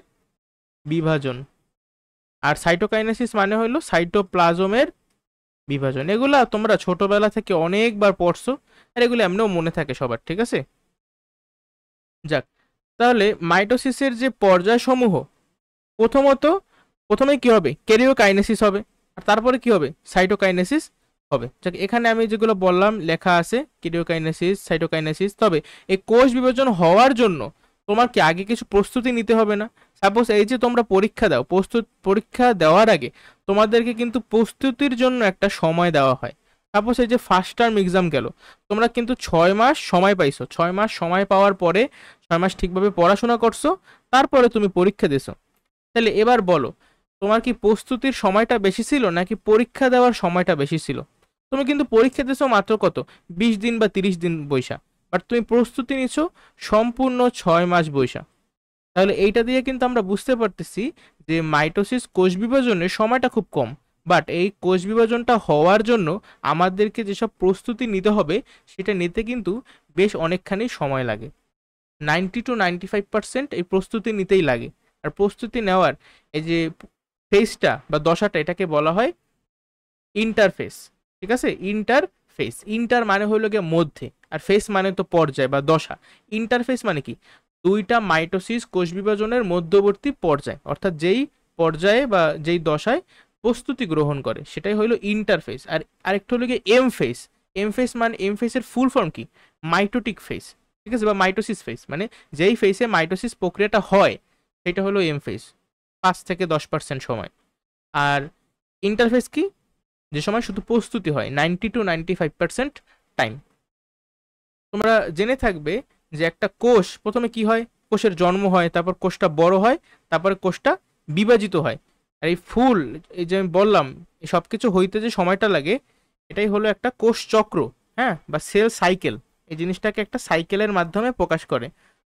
বিভাজন। আর সাইটোকাইনেসিস মানে হলো সাইটোপ্লাজমের বিভাজন। এগুলা তোমরা ছোটবেলা থেকে অনেকবার পড়ছো, আর এগুলো এমনিও মনে থাকে সবার, ঠিক আছে। যাক, তাহলে মাইটোসিসের যে পর্যায়সমূহ, প্রথমত প্রথমে কি হবে? ক্যারিওকাইনেসিস হবে, আর তারপরে কি হবে? সাইটোকাইনেসিস হবে। যাক, এখানে আমি যেগুলো বললাম লেখা আছে, ক্যারিওকাইনেসিস, সাইটোকাইনেসিস। তবে এই কোষ বিভাজন হওয়ার জন্য তোমার কি আগে কিছু প্রস্তুতি নিতে হবে না? সাপোজ এই যে তোমরা পরীক্ষা দাও, পরীক্ষা দেওয়ার আগে তোমাদেরকে কিন্তু প্রস্তুতির জন্য একটা সময় দেওয়া হয়। সাপোজ এই যে ফার্স্ট টার্ম এক্সাম গেল, তোমরা কিন্তু 6 মাস সময় পাইছো। 6 মাস সময় পাওয়ার পরে 6 মাস ঠিকভাবে পড়াশোনা করছো, তারপরে তুমি পরীক্ষা দিছো। তাহলে এবার বলো, তোমার কি প্রস্তুতির সময়টা বেশি ছিল নাকি পরীক্ষা দেওয়ার সময়টা বেশি ছিল? তুমি কিন্তু পরীক্ষা দিছো মাত্র কত, 20 দিন বা 30 দিন বৈশা, বাট তুমি প্রস্তুতি নিছো সম্পূর্ণ 6 মাস বৈশা। তাহলে এইটা দিয়ে কিন্তু আমরা বুঝতে পারতেছি যে মাইটোসিস কোষ বিভাজনের সময়টা খুব কম, বাট এই কোষ বিভাজনটা হওয়ার জন্য আমাদেরকে যেসব প্রস্তুতি নিতে হবে সেটা নিতে কিন্তু বেশ অনেকখানি সময় লাগে। 90 to 95% এই প্রস্তুতি নিতেই লাগে। আর প্রস্তুতি নেওয়ার এই যে ফেজটা বা দশাটা, এটাকে বলা হয় ইন্টারফেস, ঠিক আছে। ইন্টারফেস, ইন্টার মানে হলো গিয়ে মধ্যে, আর ফেস মানে তো পর্যায় বা দশা। ইন্টারফেস মানে কি? দুইটা মাইটোসিস কোষ বিভাজনের মধ্যবর্তী পর্যায়, অর্থাৎ যেই পর্যায়ে বা যেই দশায় প্রস্তুতি গ্রহণ করে সেটাই হলো ইন্টারফেস। আর আরেকটা হলো গিয়ে এম ফেস। এম ফেস মানে, এম ফেসের ফুল ফর্ম কি? মাইটোটিক ফেস, ঠিক আছে, বা মাইটোসিস ফেস, মানে যেই ফেসে মাইটোসিস প্রক্রিয়াটা হয় সেটা হলো এম ফেস, 5 থেকে 10% সময়। আর ইন্টারফেস কি? যে সময় শুধু প্রস্তুতি হয়, 90 to 95% টাইম। তোমরা জেনে থাকবে যে একটা কোষ প্রথমে কি হয়? কোষের জন্ম হয়, তারপর কোষটা বড় হয়, তারপরে কোষটা বিভাজিত হয়। আর এই ফুল, এই যে আমি বললাম, এই সব কিছু হইতে যে সময়টা লাগে, এটাই হলো একটা কোষ চক্র, হ্যাঁ, বা সেল সাইকেল। এই জিনিসটাকে একটা সাইকেলের মাধ্যমে প্রকাশ করে।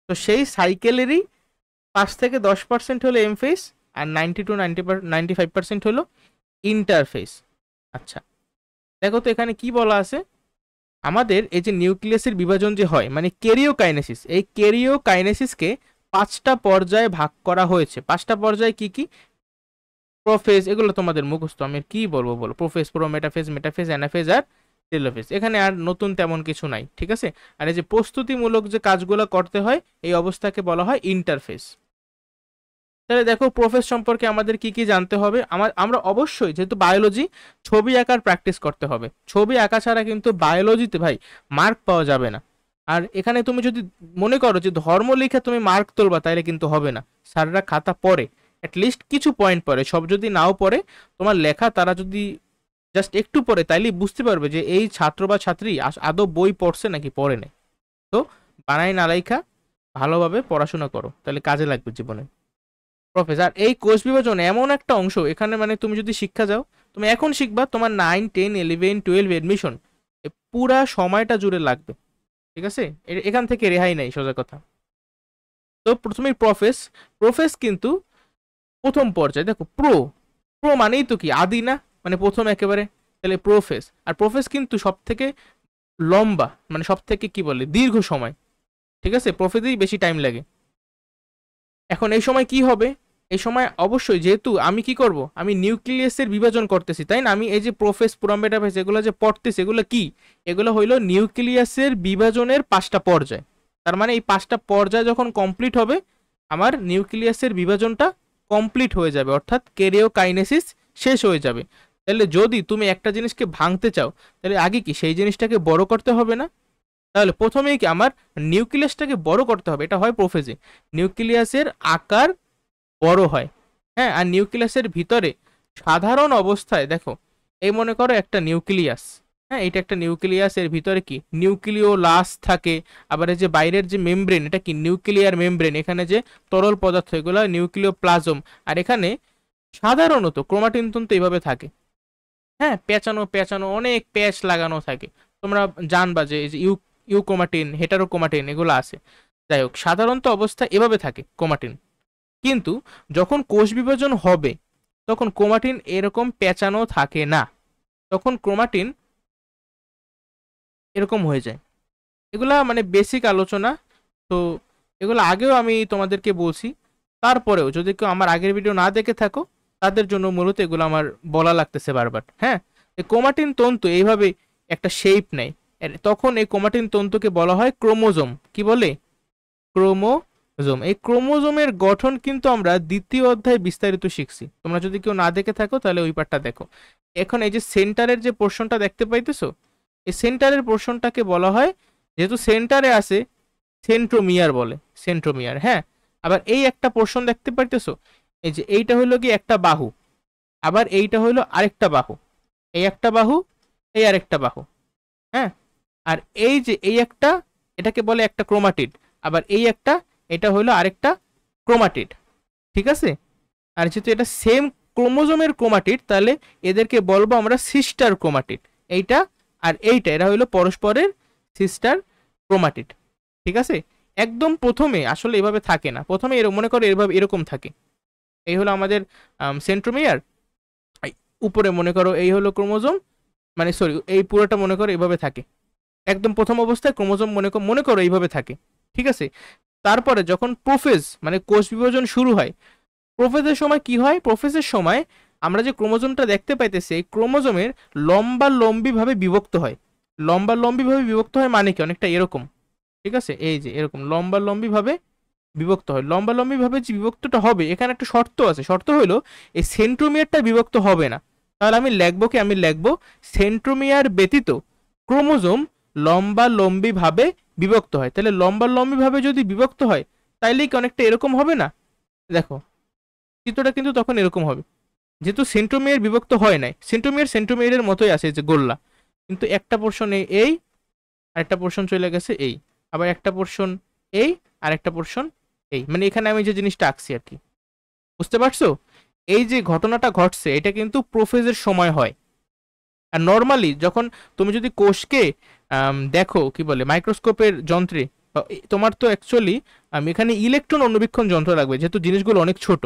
তো সেই সাইকেলেরই 5 থেকে 10% হলো এম ফেস, আর 90 to 95% হলো ইন্টারফেস। আচ্ছা, দেখো তো এখানে কি বলা আছে। আমাদের এই যে নিউক্লিয়াসের বিভাজন যে হয়, মানে ক্যারিওকাইনেসিস, এই ক্যারিওকাইনেসিসকে 5টা পর্যায়ে ভাগ করা হয়েছে। 5টা পর্যায়ে কি কি? প্রোফেজ, এগুলো তোমাদের মুখস্থ, আমি কি বলবো বলো। Prophase, pro metaphase, metaphase, anaphase আর টেলোফেজ। এখানে আর নতুন তেমন কিছু নাই, ঠিক আছে। আর এই যে প্রস্তুতিমূলক যে কাজগুলো করতে হয় এই অবস্থাকে বলা হয় ইন্টারফেস। তাহলে দেখো প্রোফেজ সম্পর্কে আমাদের কি কি জানতে হবে। আমরা অবশ্যই যেহেতু বায়োলজি, ছবি আঁকার প্র্যাকটিস করতে হবে। ছবি আঁকা ছাড়া কিন্তু বায়োলজিতে ভাই মার্ক পাওয়া যাবে না। আর এখানে তুমি যদি মনে করো যে ধর্ম লিখে তুমি মার্ক তুলবা, তাহলে কিন্তু হবে না। স্যাররা খাতা পড়ে, অ্যাটলিস্ট কিছু পয়েন্ট পড়ে, সব যদি নাও পড়ে তোমার লেখা তারা যদি জাস্ট একটু পড়ে, তাইলেই বুঝতে পারবে যে এই ছাত্র বা ছাত্রী আদৌ বই পড়ছে নাকি পড়ে নেই। তো বানাই না লেখা, ভালোভাবে পড়াশোনা করো, তাহলে কাজে লাগবে জীবনে। প্রফেসর, এই কোষ বিভাজন এমন একটা অংশ, এখানে মানে তুমি যদি শিক্ষা যাও, তুমি এখন শিখবা, তোমার 9, 10, 11, 12 এডমিশন পুরা সময়টা জুড়ে লাগবে, ঠিক আছে। এখান থেকে রেহাই নাই সোজা কথা। তো প্রথমে প্রফেস, প্রফেস কিন্তু প্রথম পর্যায়ে। দেখো প্রো, প্রো মানেই তো কি আদি না, মানে প্রথম একেবারে, তাহলে প্রোফেস। আর প্রোফেস কিন্তু সব থেকে লম্বা, মানে সব থেকে কি বলে দীর্ঘ সময়, ঠিক আছে। প্রোফেসেই বেশি টাইম লাগে। এখন এই সময় কি হবে, এই সময় অবশ্যই যেহেতু আমি কি করব, আমি নিউক্লিয়াসের বিভাজন করতেছি, তাই না। আমি এই যে প্রোফেস, পুরামেটাফেস এগুলো যে পড়তেছি, এগুলো কি, এগুলো হইলো নিউক্লিয়াসের বিভাজনের 5টা পর্যায়। তার মানে এই 5টা পর্যায় যখন কমপ্লিট হবে, আমার নিউক্লিয়াসের বিভাজনটা কমপ্লিট হয়ে যাবে, অর্থাৎ কেরিওকাইনেসিস শেষ হয়ে যাবে। তাহলে যদি তুমি একটা জিনিসকে ভাঙতে চাও, তাহলে আগে কি সেই জিনিসটাকে বড় করতে হবে না। তাহলে প্রথমেই কি আমার নিউক্লিয়াসটাকে বড় করতে হবে, এটা হয় প্রোফেজে। নিউক্লিয়াসের আকার বড় হয়, হ্যাঁ। আর নিউক্লিয়াসের ভিতরে সাধারণ অবস্থায় দেখো, এই মনে করো একটা নিউক্লিয়াস, হ্যাঁ, এটা একটা নিউক্লিয়াস, এর ভিতরে কি নিউক্লিওলাস থাকে। আবার এই যে বাইরের যে মেমব্রেন, এটা কি নিউক্লিয়ার মেমব্রেন, এখানে যে তরল পদার্থ এগুলো নিউক্লিওপ্লাজম। আর এখানে সাধারণত ক্রোমাটিন তন্তু এইভাবে থাকে, হ্যাঁ, পেঁচানো পেঁচানো অনেক প্যাচ লাগানো থাকে। তোমরা জানবা যে ইউক্রোমাটিন, হেটারোক্রোমাটিন এগুলো আছে। যাই হোক, সাধারণত অবস্থা এভাবে থাকে ক্রোমাটিন। কিন্তু যখন কোষ বিভাজন হবে, তখন ক্রোমাটিন এরকম পেঁচানো থাকে না, তখন ক্রোমাটিন এরকম হয়ে যায়। এগুলা মানে বেসিক আলোচনা, তো এগুলো আগেও আমি তোমাদেরকে বলছি। তারপরেও যদি কেউ আমার আগের ভিডিও না দেখে থাকো, তাদের জন্য মূলত এগুলো আমার বলা লাগতেছে বারবার, হ্যাঁ। এই ক্রোমাটিন তন্তু এইভাবে একটা শেপ নেয়, তখন এই ক্রোমাটিন তন্তুকে বলা হয় ক্রোমোজোম। কি বলে, ক্রোমোজোম। এই ক্রোমোজোমের গঠন কিন্তু আমরা দ্বিতীয় অধ্যায়ে বিস্তারিত শিখছি, তোমরা যদি কেউ না দেখে থাকো তাহলে ওই পার্টটা দেখো। এখন এই যে সেন্টারের যে পোর্শনটা দেখতে পাইতেছো, এই সেন্টারের পোর্শনটাকে বলা হয়, যেহেতু সেন্টারে আছে, সেন্ট্রোমিয়ার বলে, সেন্ট্রোমিয়ার, হ্যাঁ। আবার এই একটা পোর্শন দেখতে পাইতেছো, এই যে এইটা হইলো কি একটা বাহু, আবার এইটা হইলো আরেকটা বাহু, এই একটা বাহু, এই আরেকটা বাহু, হ্যাঁ। আর এই যে এই একটা, এটাকে বলে একটা ক্রোমাটিড, আবার এই একটা, এটা হইলো আরেকটা ক্রোমাটিড, ঠিক আছে। আর যেহেতু এটা সেম ক্রোমোজোমের ক্রোমাটিড, তাহলে এদেরকে বলবো আমরা সিস্টার ক্রোমাটিড। এইটা আর এইটা, এরা হইলো পরস্পরের সিস্টার ক্রোমাটিড, ঠিক আছে। একদম প্রথমে আসলে এভাবে থাকে না, প্রথমে মনে করো এভাবে এরকম থাকে। এই হলো আমাদের সেন্ট্রোমিয়ার, উপরে মনে করো এই হলো ক্রোমোজোম, মানে সরি, এই পুরোটা মনে করো এইভাবে থাকে। একদম প্রথম অবস্থায় ক্রোমোজোম মনে করো এইভাবে থাকে, ঠিক আছে। তারপরে যখন প্রোফেজ মানে কোষ বিভাজন শুরু হয়, প্রোফেজের সময় কি হয়, প্রোফেজের সময় আমরা যে ক্রোমোজোমটা দেখতে পাইতেছি, এই ক্রোমোজোমের লম্বা লম্বি ভাবে বিভক্ত হয়। লম্বা লম্বি ভাবে বিভক্ত হয় মানে কি, অনেকটা এরকম, ঠিক আছে। এই যে এরকম লম্বা লম্বি ভাবে বিভক্ত হয়। লম্বা লম্বি ভাবে যে বিভক্তটা হবে, এখানে একটা শর্ত আছে, শর্ত হলো এই সেন্ট্রোমিয়ারটা বিভক্ত হবে না। তাহলে আমি লিখবো কি, আমি লিখবো সেন্ট্রোমিয়ার ব্যতীত ক্রোমোজোম লম্বা লম্বি ভাবে বিভক্ত হয়। তাহলে লম্বা লম্বি ভাবে যদি বিভক্ত হয়, তাইলেই কি অনেকটা এরকম হবে না। দেখো চিত্রটা কিন্তু তখন এরকম হবে, যেহেতু সেন্ট্রোমিয়ার বিভক্ত হয় নাই। সেন্ট্রোমিয়ারের মতোই আছে, যে গোল্লা, কিন্তু একটা পোর্শন এই, আরেকটা পোর্শন চলে গেছে এই, আবার একটা পোর্শন এই, আরেকটা পোর্শন এই, মানে এখানে আমি যে জিনিসটা আঁকছি আর কি, বুঝতে পারছো। এই যে ঘটনাটা ঘটছে, এটা কিন্তু প্রোফেজের সময় হয়। আর নর্মালি যখন তুমি যদি কোষকে দেখো, কি বলে মাইক্রোস্কোপের যন্ত্রে, তোমার তো অ্যাকচুয়ালি এখানে ইলেকট্রন অনুবীক্ষণ যন্ত্র লাগবে, যেহেতু জিনিসগুলো অনেক ছোট।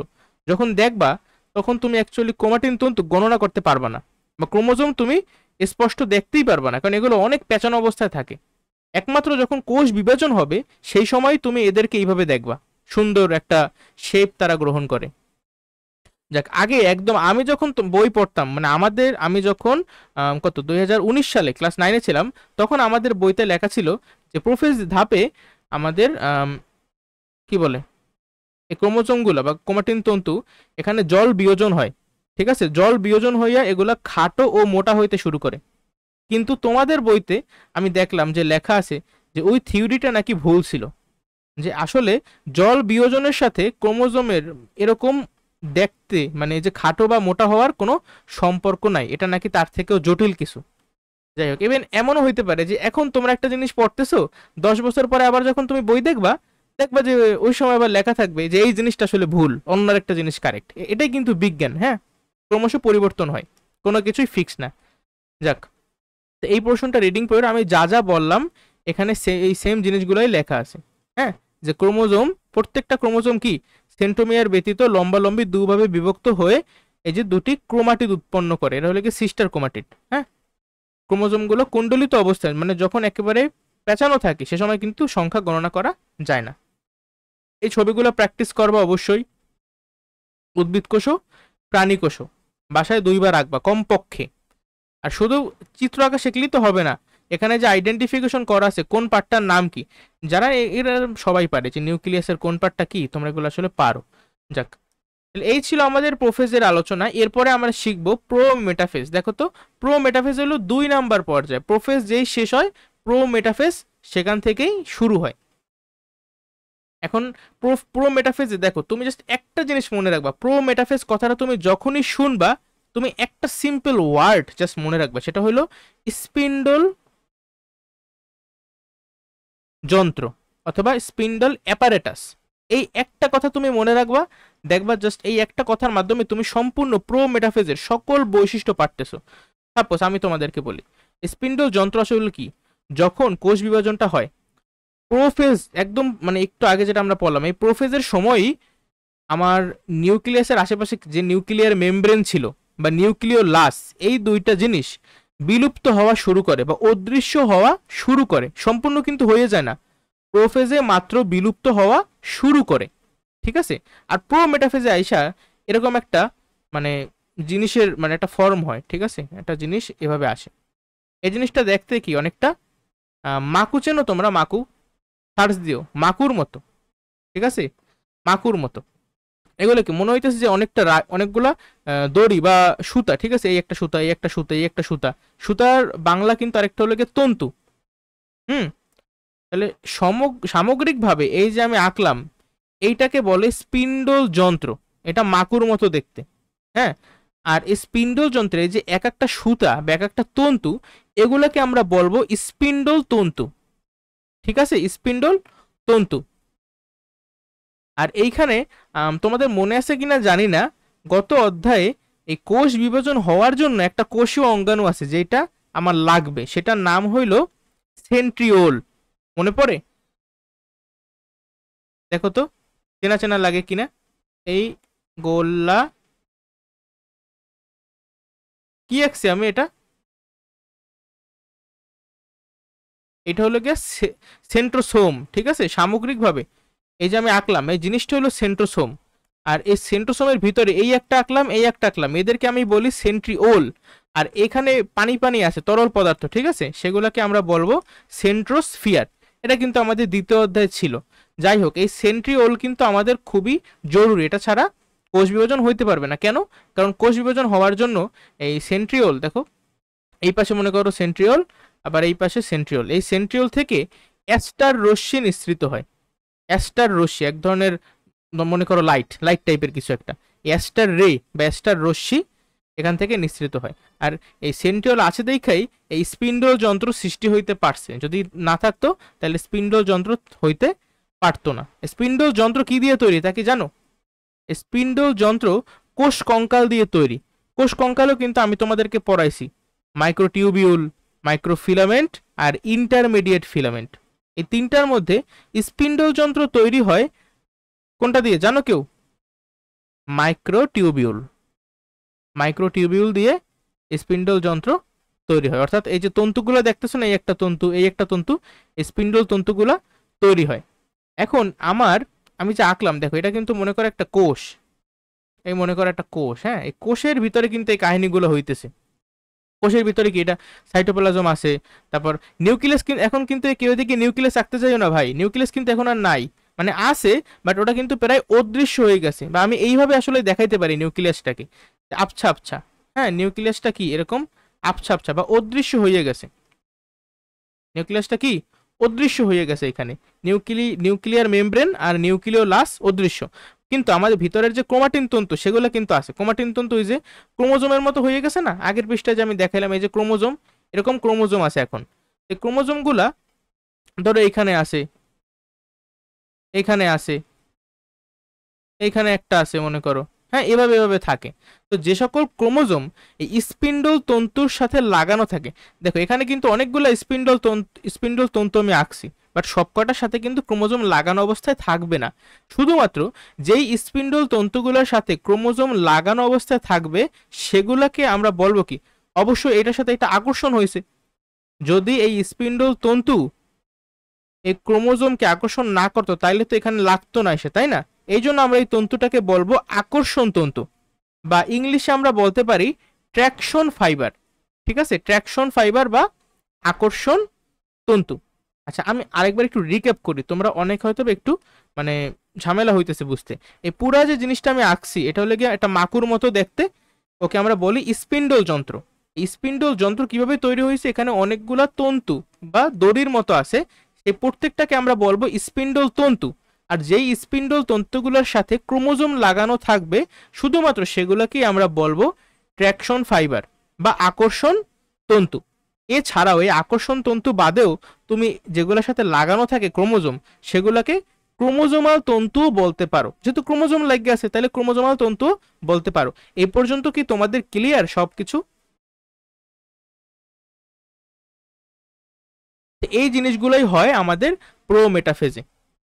যখন দেখবা, তখন তুমি অ্যাকচুয়ালি ক্রোমাটিন তন্তু গণনা করতে পারবা না, বা ক্রোমোজোম তুমি স্পষ্ট দেখতেই পারবা না, কারণ এগুলো অনেক পেঁচানো অবস্থায় থাকে। একমাত্র যখন কোষ বিভাজন হবে, সেই সময় তুমি এদেরকে এইভাবে দেখবা, সুন্দর একটা শেপ তারা গ্রহণ করে। যাক, আগে একদম আমি যখন বই পড়তাম, মানে আমি যখন 2019 সালে ক্লাস 9-এ ছিলাম, তখন আমাদের বইতে লেখা ছিল যে প্রোফেজ ধাপে আমাদের কি বলে, এই ক্রোমোজোমগুলো বা ক্রোমাটিন তন্তু, এখানে জল বিয়োজন হয়। ঠিক আছে, জল বিয়োজন হইয়া এগুলা খাটো ও মোটা হইতে শুরু করে। কিন্তু তোমাদের বইতে আমি দেখলাম যে লেখা আছে যে ওই থিওরিটা নাকি ভুল ছিল, যে আসলে জল বিয়োজনের সাথে ক্রোমোজোমের এরকম দেখতে, মানে যে খাটো বা মোটা হওয়ার কোনো সম্পর্ক নাই, এটা নাকি তার থেকেও জটিল কিছু। যাই হোক, ইভেন এমনও হইতে পারে যে এখন তোমরা একটা জিনিস পড়তেছো, 10 বছর পরে আবার যখন তুমি বই দেখবা, দেখবা যে ওই সময় আবার লেখা থাকবে যে এই জিনিসটা আসলে ভুল, অন্য একটা জিনিস কারেক্ট। এটাই কিন্তু বিজ্ঞান, হ্যাঁ, ক্রমশ পরিবর্তন হয়, কোনো কিছুই ফিক্স না। যাক, তো এই প্রশ্নটা রিডিং পড়ে আমি যা যা বললাম এখানে এই সেম জিনিসগুলোই লেখা আছে। হ্যাঁ, যে ক্রোমোজোম, প্রত্যেকটা ক্রোমোজোম কি সেন্ট্রোমিয়ার ব্যতীত লম্বালম্বি দুভাবে বিভক্ত হয়ে এই যে দুটি ক্রোমাটিড উৎপন্ন করে, এটা হলো কি সিস্টার ক্রোমাটিড। হ্যাঁ, ক্রোমোজোমগুলো কুণ্ডলিত অবস্থায়, মানে যখন একেবারে পেঁচানো থাকে সে সময় কিন্তু সংখ্যা গণনা করা যায় না। এই ছবিগুলো প্র্যাকটিস করবা অবশ্যই। উদ্ভিদ কোষও প্রাণী কোষও বাসায় 2বার আঁকবা কমপক্ষে। আর শুধু চিত্র আঁকা শিখলেই তো হবে না, এখানে যে আইডেন্টিফিকেশন করা আছে কোন পার্টটার নাম কি, যারা এরা সবাই পারে যে নিউক্লিয়াসের কোন পার্টটা কি, তোমরা এগুলো আসলে পারো। যাক, এই ছিল আমাদের প্রোফেজের আলোচনা। এরপরে আমরা শিখবো প্রো মেটাফেজ। দেখো তো, প্রো মেটাফেজ হলো 2 নাম্বার পর্যায়ে। প্রোফেজ যেই শেষ হয়, প্রো মেটাফেজ সেখান থেকেই শুরু হয়। এখন প্রো মেটাফেজে দেখো, তুমি জাস্ট একটা জিনিস মনে রাখবা, প্রো মেটাফেজ কথাটা তুমি যখনই শুনবা, তুমি একটা সিম্পল ওয়ার্ড জাস্ট মনে রাখবা, সেটা হলো স্পিন্ডল যন্ত্র অথবা স্পিন্ডল অ্যাপারেটাস। এই একটা কথা তুমি মনে রাখবা, দেখবা জাস্ট এই একটা কথার মাধ্যমে তুমি সম্পূর্ণ প্রো মেটাফেজের সকল বৈশিষ্ট্য পারতেছো। সাপোজ আমি তোমাদেরকে বলি, স্পিন্ডল যন্ত্র আসলে কি, যখন কোষ বিভাজনটা হয়, প্রোফেজ একদম মানে একটু আগে যেটা আমরা পড়লাম, এই প্রোফেজের সময়ই আমার নিউক্লিয়াসের আশেপাশে যে নিউক্লিয়ার মেমব্রেন ছিল বা নিউক্লিওলাস, এই দুইটা জিনিস বিলুপ্ত হওয়া শুরু করে বা অদৃশ্য হওয়া শুরু করে, সম্পূর্ণ কিন্তু হয়ে যায় না, প্রোফেজে মাত্র বিলুপ্ত হওয়া শুরু করে। ঠিক আছে, আর প্রো মেটাফেজে আইসা এরকম একটা মানে জিনিসের মানে একটা ফর্ম হয়। ঠিক আছে, একটা জিনিস এভাবে আসে। এই জিনিসটা দেখতে কি অনেকটা মাকু, চেনো তোমরা মাকু? সার্চ দিও, মাকুর মতো। ঠিক আছে, মাকুর মতো। এগুলো কি মনে হইতেছে যে অনেকটা অনেকগুলা দড়ি বা সুতা। ঠিক আছে, এই একটা সুতা, এই একটা সুতা, এই একটা সুতা। সুতার বাংলা কিন্তু আরেকটা হলো গিয়ে তন্তু। হুম, তাহলে সামগ্রিকভাবে এই যে আমি আঁকলাম, এইটাকে বলে স্পিন্ডল যন্ত্র। এটা মাকুর মতো দেখতে। হ্যাঁ, আর এই স্পিন্ডল যন্ত্রে যে এক একটা সুতা বা এক একটা তন্তু, এগুলোকে আমরা বলবো স্পিন্ডল তন্তু। ঠিক আছে, স্পিন্ডল তন্তু। আর এইখানে তোমাদের মনে আছে কিনা জানি না, গত অধ্যায়ে এই কোষ বিভাজন হওয়ার জন্য একটা কোষীয় অঙ্গাণু আছে যেটা আমার লাগবে, সেটার নাম হইল সেন্ট্রিওল। মনে পড়ে? দেখো তো চেনা চেনা লাগে কিনা। এই গোল্লা কি আঁকছি আমি, এটা এটা হলো গিয়ে সেন্ট্রোসোম। ঠিক আছে, সামগ্রিকভাবে এই যে আমি আঁকলাম এই জিনিসটা হলো সেন্ট্রোসোম। আর এই সেন্ট্রোসোমের ভিতরে এই একটা আঁকলাম, এই একটা আঁকলাম, এদেরকে আমি বলি সেন্ট্রিওল। আর এখানে পানি পানি আছে, তরল পদার্থ। ঠিক আছে, সেগুলোকে আমরা বলবো সেন্ট্রোস্ফিয়ার। এটা কিন্তু আমাদের দ্বিতীয় অধ্যায় ছিল। যাই হোক, এই সেন্ট্রিওল কিন্তু আমাদের খুবই জরুরি, এটা ছাড়া কোষ বিভাজন হইতে পারবে না। কেন? কারণ কোষ বিভাজন হওয়ার জন্য এই সেন্ট্রিওল, দেখো এই পাশে মনে করো সেন্ট্রিওল, আবার এই পাশে সেন্ট্রিওল, এই সেন্ট্রিওল থেকে অ্যাস্টার রশ্মি নিঃসৃত হয়। অ্যাস্টার রশ্মি এক ধরনের, মনে করো লাইট লাইট টাইপের কিছু একটা, অ্যাস্টার রে বা অ্যাস্টার রশ্মি এখান থেকে নিঃসৃত হয়। আর এই সেন্ট্রিওল আছে দেখাই এই স্পিন্ডল যন্ত্র সৃষ্টি হইতে পারছে, যদি না থাকতো তাহলে স্পিন্ডল যন্ত্র হইতে পারতো না। স্পিন্ডল যন্ত্র কি দিয়ে তৈরি তা কি জানো? স্পিন্ডল যন্ত্র কোষ কঙ্কাল দিয়ে তৈরি। কোষ কঙ্কালও কিন্তু আমি তোমাদেরকে পড়াইছি, মাইক্রোটিউবিউল, মাইক্রোফিলামেন্ট আর ইন্টারমিডিয়েট ফিলামেন্ট। এই তিনটার মধ্যে স্পিন্ডল যন্ত্র তৈরি হয় কোনটা দিয়ে জানো কেউ? মাইক্রোটিউবিউল। মাইক্রোটিউবিউল দিয়ে স্পিন্ডল যন্ত্র তৈরি হয়। অর্থাৎ এই যে তন্তুগুলো দেখতেছো না, এই একটা তন্তু, এই একটা তন্তু, স্পিন্ডল তন্তুগুলো তৈরি হয়। এখন আমি যে আঁকলাম দেখো, এটা কিন্তু মনে করো একটা কোষ। এই মনে করো একটা কোষ, হ্যাঁ, এই কোষের ভিতরে কিন্তু এই কাহিনীগুলো হইতেছে। কোষের ভিতরে কি এটা সাইটোপ্লাজম আছে, তারপর নিউক্লিয়াস, কিন্তু এখন কিন্তু কেউ দিকে নিউক্লিয়াস রাখতে চাইও না ভাই, নিউক্লিয়াস কিন্তু এখন আর নাই, মানে আছে বাট ওটা কিন্তু প্রায় অদৃশ্য হয়ে গেছে, বা আমি এইভাবে আসলে দেখাইতে পারি নিউক্লিয়াসটাকে, আবছা আবছা, হ্যাঁ, নিউক্লিয়াসটা কি এরকম আবছা আবছা বা অদৃশ্য হয়ে গেছে, নিউক্লিয়াসটা কি অদৃশ্য হয়ে গেছে এখানে, নিউক্লিয়ার মেমব্রেন আর নিউক্লিওলাস অদৃশ্য, কিন্তু আমাদের ভিতরের যে ক্রোমাটিন তন্তু সেগুলো কিন্তু আছে, ক্রোমাটিন তন্তু ওই যে ক্রোমোজোমের মতো হয়ে গেছে না, আগের পৃষ্ঠায় যে আমি দেখাইলাম এই যে ক্রোমোজোম, এরকম ক্রোমোজোম আছে এখন, এই ক্রোমোজোমগুলা ধরো এইখানে আছে, এইখানে আছে, এইখানে একটা আছে মনে করো, হ্যাঁ, এভাবে এভাবে থাকে। তো যে সকল ক্রোমোজোম এই স্পিন্ডল তন্তুর সাথে লাগানো থাকে, দেখো এখানে কিন্তু অনেকগুলো স্পিন্ডল তন্তু আমি আঁকছি, বাট সবকটার সাথে কিন্তু ক্রোমোজোম লাগানো অবস্থায় থাকবে না, শুধুমাত্র যেই স্পিন্ডল তন্তুগুলোর সাথে ক্রোমোজোম লাগানো অবস্থায় থাকবে সেগুলোকে আমরা বলবো কি, অবশ্যই এটার সাথে একটা আকর্ষণ হয়েছে, যদি এই স্পিন্ডল তন্তু এই ক্রোমোজোমকে আকর্ষণ না করতো তাইলে তো এখানে লাগতো না এসে, তাই না? এই জন্য আমরা এই তন্তুটাকে বলবো আকর্ষণ তন্তু, বা ইংলিশে আমরা বলতে পারি ট্র্যাকশন ফাইবার, ঠিক আছে, ট্র্যাকশন ফাইবার বা আকর্ষণ তন্তু। আচ্ছা আমি আরেকবার একটু রিক্যাপ করি, তোমরা অনেক হয়তো একটু মানে ঝামেলা হইতেছে বুঝতে, এই পুরা যে জিনিসটা আমি আঁকছি এটা হলো গিয়ে একটা মাকুর মতো দেখতে, ওকে আমরা বলি স্পিন্ডল যন্ত্র। স্পিন্ডল যন্ত্র কিভাবে তৈরি হয়েছে, এখানে অনেকগুলা তন্তু বা দড়ির মতো আছে, এই প্রত্যেকটাকে আমরা বলবো স্পিন্ডল তন্তু, আর যেই স্পিন্ডল তন্তুগুলোর সাথে ক্রোমোজোম লাগানো থাকবে শুধুমাত্র সেগুলোকেই আমরা বলবো ট্র্যাকশন ফাইবার বা আকর্ষণ তন্তু। এছাড়াও এই আকর্ষণ তন্তু বাদেও তুমি যেগুলোর সাথে লাগানো থাকে ক্রোমোজোম সেগুলোকে ক্রোমোজোমাল তন্তু বলতে পারো, যেহেতু ক্রোমোজোম লাগিয়ে আছে তাহলে ক্রোমোজোমাল তন্তু বলতে পারো। এই পর্যন্ত কি তোমাদের ক্লিয়ার সবকিছু? এই জিনিসগুলোই হয় আমাদের প্রো মেটাফেজে,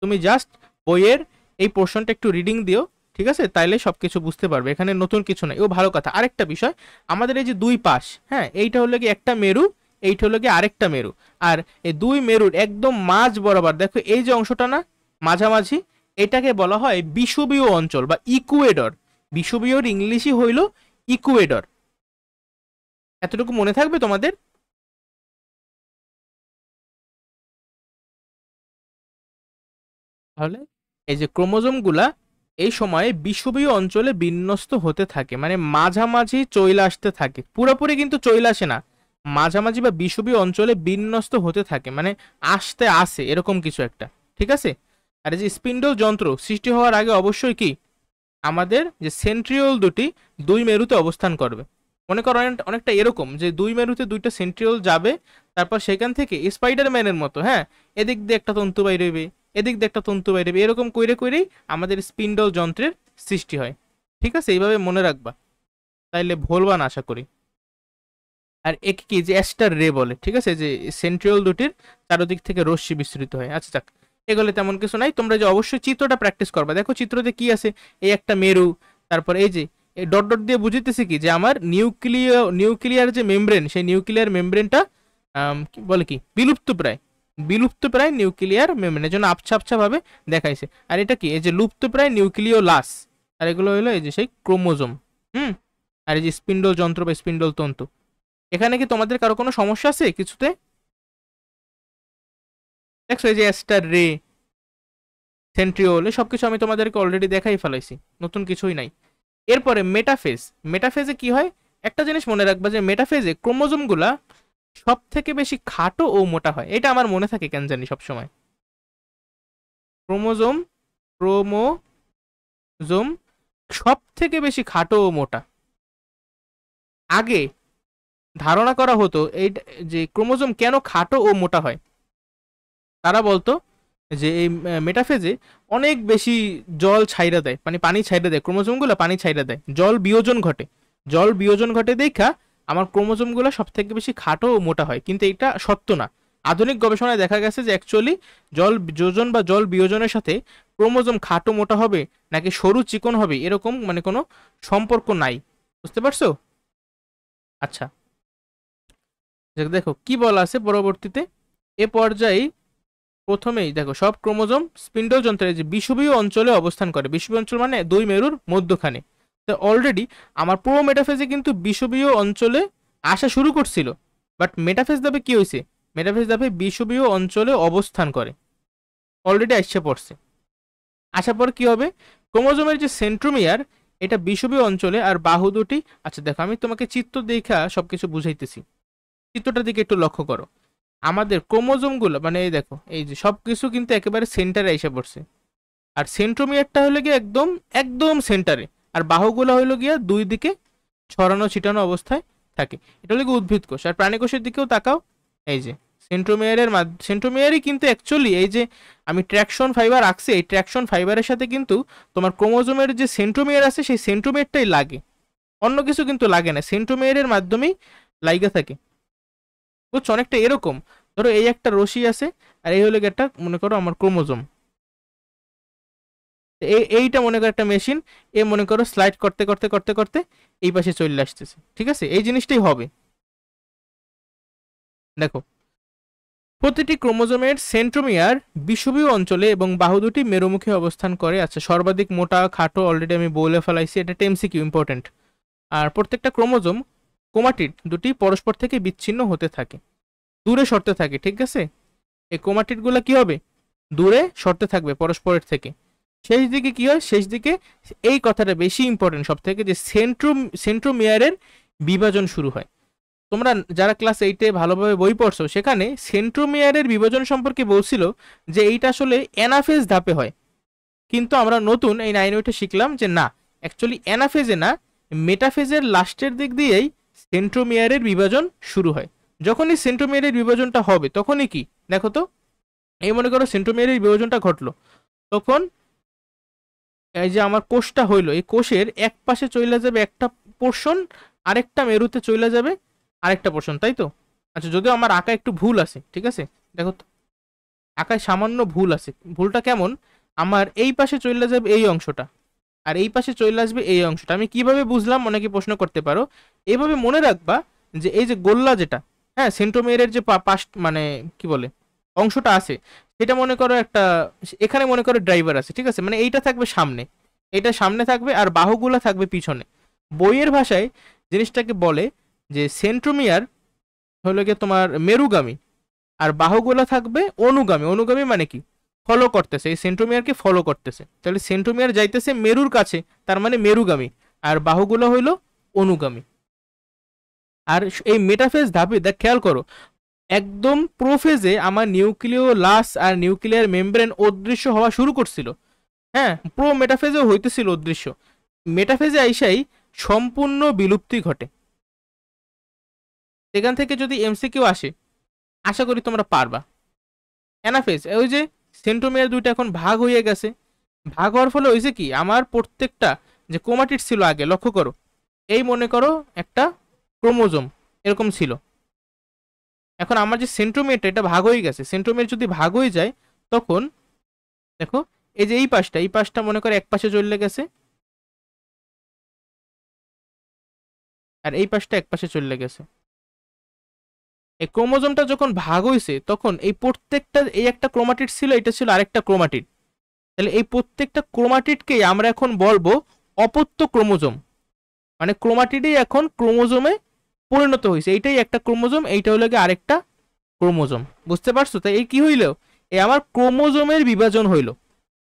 তুমি জাস্ট বইয়ের এই পোর্শনটা একটু রিডিং দিও, ঠিক আছে, তাইলে সবকিছু বুঝতে পারবে, এখানে নতুন কিছু নাই। ও ভালো কথা, আরেকটা বিষয়, আমাদের এই যে দুই পাশ, হ্যাঁ, এইটা হলো কি একটা মেরু, এইটা হলো কি আরেকটা মেরু, আর এই দুই মেরুর একদম মাঝ বরাবর দেখো এই যে অংশটা না মাঝামাঝি, এটাকে বলা হয় বিষুবীয় অঞ্চল বা ইকুয়েডর। বিষুবীয়র ইংলিশই হইল ইকুয়েডর, এতটুকু মনে থাকবে তোমাদের। তাহলে এই যে ক্রোমোজোমগুলা এই সময়ে বিষুবীয় অঞ্চলে বিন্যস্ত হতে থাকে, মানে মাঝামাঝি চলে আসতে থাকে, পুরোপুরি কিন্তু চলে আসে না, মাঝামাঝি বা বিষুবীয় অঞ্চলে বিন্যস্ত হতে থাকে, মানে আসতে আসে এরকম কিছু একটা, ঠিক আছে। আর এই যে স্পিন্ডল যন্ত্র সৃষ্টি হওয়ার আগে অবশ্যই কি আমাদের যে সেন্ট্রিওল দুটি দুই মেরুতে অবস্থান করবে, মনে করো অনেকটা এরকম যে দুই মেরুতে দুইটা সেন্ট্রিওল যাবে, তারপর সেখান থেকে স্পাইডারম্যানের মতো, হ্যাঁ, এদিক দিয়ে একটা তন্তু বাইরেবে, এদিক দিয়ে একটা তন্তু বাইরেবে, এরকম কইরে কইরেই আমাদের স্পিন্ডল যন্ত্রের সৃষ্টি হয়, ঠিক আছে, এইভাবে মনে রাখবা, তাইলে ভুলবা না আশা করি। আর একে কি যে অ্যাস্টার রে বলে, ঠিক আছে, যে সেন্ট্রিওল দুটির চারদিক থেকে রশ্মি বিস্তৃত হয়। আচ্ছা যাক, এগুলো তেমন কিছু নাই, তোমরা যে অবশ্যই চিত্রটা প্র্যাকটিস করবা, দেখো চিত্রতে কি আছে, এই একটা মেরু, তারপর এই যে এই ডট ডট দিয়ে বুঝিতেছি কি যে আমার নিউক্লিয়ার যে মেমব্রেন, সেই নিউক্লিয়ার মেমব্রেনটা বলে কি বিলুপ্ত প্রায়, বিলুপ্ত প্রায় নিউক্লিয়ার মেমব্রেনের জন্য আবছা আবছা ভাবে দেখাইছে। আর এটা কি এই যে লুপ্ত প্রায় নিউক্লিওলাস, আর এগুলো হলো এই যে সেই ক্রোমোজোম। হুম, আর এই যে স্পিন্ডল যন্ত্র বা স্পিন্ডল তন্তু। এখানে কি তোমাদের কারো কোনো সমস্যা আছে কিছুতে? দেখছো এই যে অ্যাস্টার রে, সেন্ট্রিওল, সবকিছু আমি তোমাদেরকে অলরেডি দেখাই ফেলাইছি, নতুন কিছুই নাই। এরপরে মেটাফেজ, মেটাফেজে কি হয় একটা জিনিস মনে রাখবা, যে মেটাফেজে ক্রোমোজোমগুলা সব থেকে বেশি খাটো ও মোটা হয়, এটা আমার মনে থাকে কেন জানি সবসময়। ক্রোমোজোম ক্রোমোজোম সব থেকে বেশি খাটো ও মোটা। আগে ধারণা করা হতো এই যে ক্রোমোজোম কেন খাটো ও মোটা হয়, তারা বলতো যে এই মেটাফেজে অনেক বেশি জল ছাইরা দেয়, মানে পানি ছাইরা দেয়, ক্রোমোজোমগুলো পানি ছাইরা দেয়, জল বিয়োজন ঘটে, জল বিয়োজন ঘটে দেখা আমার ক্রোমোজোমগুলো সব থেকে বেশি খাটো ও মোটা হয়, কিন্তু এটা সত্য না। আধুনিক গবেষণায় দেখা গেছে যে অ্যাকচুয়ালি জল যোজন বা জল বিয়োজনের সাথে ক্রোমোজোম খাটো মোটা হবে নাকি সরু চিকন হবে এরকম মানে কোনো সম্পর্ক নাই, বুঝতে পারছো? আচ্ছা দেখো কি বলা আছে পরবর্তীতে, এ পর্যায়ে প্রথমেই দেখো সব ক্রোমোজোম স্পিন্ডল যন্ত্রের যে বিষুবীয় অঞ্চলে অবস্থান করে, বিষুবীয় অঞ্চল মানে দুই মেরুর মধ্যখানে, তো অলরেডি আমার প্রো মেটাফেজে কিন্তু বিষুবীয় অঞ্চলে আসা শুরু করছিল, বাট মেটাফেজ ধাপে কি হয়েছে, মেটাফেজ ধাপে বিষুবীয় অঞ্চলে অবস্থান করে, অলরেডি আসছে পড়ছে। আসার পর কি হবে, ক্রোমোজোমের যে সেন্ট্রোমিয়ার এটা বিষুবীয় অঞ্চলে, আর বাহু দুটি, আচ্ছা দেখো আমি তোমাকে চিত্র দেখা সবকিছু বুঝাইতেছি, চিত্রটার দিকে একটু লক্ষ্য করো। আমাদের ক্রোমোজোমগুলো মানে এই দেখো, এই যে সবকিছু কিন্তু একেবারে সেন্টারে এসে পড়ছে, আর সেন্ট্রোমিয়ারটা হলো গিয়ে একদম একদম সেন্টারে, আর বাহুগুলো হলো গিয়া দুই দিকে ছড়ানো ছিটানো অবস্থায় থাকে। এটা হলো গিয়ে উদ্ভিদ কোষ। আর প্রাণী কোষের দিকেও তাকাও, এই যে সেন্ট্রোমিয়ারই কিন্তু অ্যাকচুয়ালি এই যে আমি ট্র্যাকশন ফাইবার আঁকছি, এই ট্র্যাকশন ফাইবারের সাথে কিন্তু তোমার ক্রোমোজোমের যে সেন্ট্রোমিয়ার আছে সেই সেন্ট্রোমিয়ারটাই লাগে, অন্য কিছু কিন্তু লাগে না, সেন্ট্রোমিয়ারের মাধ্যমেই লাইগা থাকে। বুঝছো, অনেকটা এরকম। ধরো এই একটা রশি আছে, আর এই হলো একটা মনে করো আমার ক্রোমোজোম, এইটা মনে করো একটা মেশিন, এ মনে করো স্লাইড করতে করতে করতে করতে এই পাশে চলে আসতেছে, ঠিক আছে, এই জিনিসটাই হবে। দেখো, প্রতিটি ক্রোমোজোমের সেন্ট্রোমিয়ার বিষুবীয় অঞ্চলে এবং বাহু দুটি মেরুমুখী অবস্থান করে। আচ্ছা, সর্বাধিক মোটা খাটো অলরেডি আমি বলে ফেলাইছি, এটা এমসিকিউ ইম্পর্টেন্ট। আর প্রত্যেকটা ক্রোমোজোম ক্রোমাটিড দুটি পরস্পর থেকে বিচ্ছিন্ন হতে থাকে, দূরে সরতে থাকে, ঠিক আছে। এই ক্রোমাটিডগুলো কি হবে, দূরে সরতে থাকবে পরস্পরের থেকে। শেষ দিকে কি হয়, শেষ দিকে এই কথাটা বেশি ইম্পর্টেন্ট সব থেকে, যে সেন্ট্রোমিয়ারের বিভাজন শুরু হয়। তোমরা যারা ক্লাস 8-এ ভালোভাবে বই পড়ছো সেখানে সেন্ট্রোমিয়ারের বিভাজন সম্পর্কে বলছিল যে এইটা আসলে অ্যানাফেজ ধাপে হয়, কিন্তু আমরা নতুন এই 9-8-এ শিখলাম যে না, অ্যাকচুয়ালি অ্যানাফেজে না, মেটাফেজের লাস্টের দিক দিয়েই সেন্ট্রোমিয়ারের বিভাজন শুরু হয়। যখনই সেন্ট্রোমিয়ারের বিভাজনটা হবে তখনই কি, দেখো তো, এই মনে করো সেন্ট্রোমিয়ারের বিভাজনটা ঘটলো, তখন এই যে আমার কোষটা হইলো, এই কোষের এক পাশে চলে যাবে একটা পোর্শন, আরেকটা মেরুতে চলে যাবে আরেকটা পোর্শন, তাই তো। আচ্ছা, যদিও আমার আঁকা একটু ভুল আছে, ঠিক আছে, দেখো তো, আঁকায় সামান্য ভুল আছে। ভুলটা কেমন, আমার এই পাশে চলে যাবে এই অংশটা, আর এই পাশে চলে আসবে এই অংশটা। আমি কিভাবে বুঝলাম, অনেকে প্রশ্ন করতে পারো। এইভাবে মনে রাখবা যে এই যে গোল্লা যেটা, হ্যাঁ, সেন্ট্রোমিয়ারের যে পাশ মানে কি বলে অংশটা আছে, সেটা মনে করো একটা, এখানে মনে করো ড্রাইভার আছে, ঠিক আছে, মানে এইটা থাকবে সামনে, এটা সামনে থাকবে, আর বাহুগুলা থাকবে পিছনে। বইয়ের ভাষায় জিনিসটাকে বলে যে সেন্ট্রোমিয়ার হলো গিয়ে তোমার মেরুগামী, আর বাহুগুলা থাকবে অনুগামী। অনুগামী মানে কি, ফলো করতেছে, এই সেন্ট্রোমিয়ারকে ফলো করতেছে, তাহলে সেন্ট্রোমিয়ার যাইতেছে মেরুর কাছে, তার মানে মেরুগামী, আর বাহুগুলো হইল অনুগামী। আর এই মেটাফেজ ধাপে দেখ, খেয়াল করো, একদম প্রোফেজে আমার নিউক্লিওলাস আর নিউক্লিয়ার মেমব্রেন অদৃশ্য হওয়া শুরু করছিল, হ্যাঁ, প্রো মেটাফেজেও হইতেছিল অদৃশ্য, মেটাফেজে আইসাই সম্পূর্ণ বিলুপ্তি ঘটে। এখান থেকে যদি এমসিকিউ আসে, আশা করি তোমরা পারবা। অ্যানাফেজ, ওই যে সেন্ট্রোমিয়ার দুইটা এখন ভাগ হয়ে গেছে, ভাগ হওয়ার ফলে হয়েছে কি, আমার প্রত্যেকটা যে ক্রোমাটিড ছিল আগে, লক্ষ্য করো, এই মনে করো একটা ক্রোমোজোম এরকম ছিল, এখন আমার যে সেন্ট্রোমিয়ারটা এটা ভাগ হয়ে গেছে, সেন্ট্রোমিয়ার যদি ভাগ হয়ে যায় তখন দেখো, এই যে এই পাশটা মনে করো এক পাশে চলে গেছে, আর এই পাশটা এক পাশে চলে গেছে। এই ক্রোমোজোমটা যখন ভাগ হয়েছে তখন এই প্রত্যেকটা, এই একটা ক্রোমাটিড ছিল, এটা ছিল আরেকটা ক্রোমাটিড, তাহলে এই প্রত্যেকটা ক্রোমাটিডকেই আমরা এখন বলবো অপত্য ক্রোমোজোম, মানে ক্রোমাটিডই এখন ক্রোমোজোমে পরিণত হয়েছে, এইটাই একটা ক্রোমোজোম, এইটা হলো গিয়ে আরেকটা ক্রোমোজোম, বুঝতে পারছো। তাই এই কি হইলো, এই আমার ক্রোমোজোমের বিভাজন হইলো।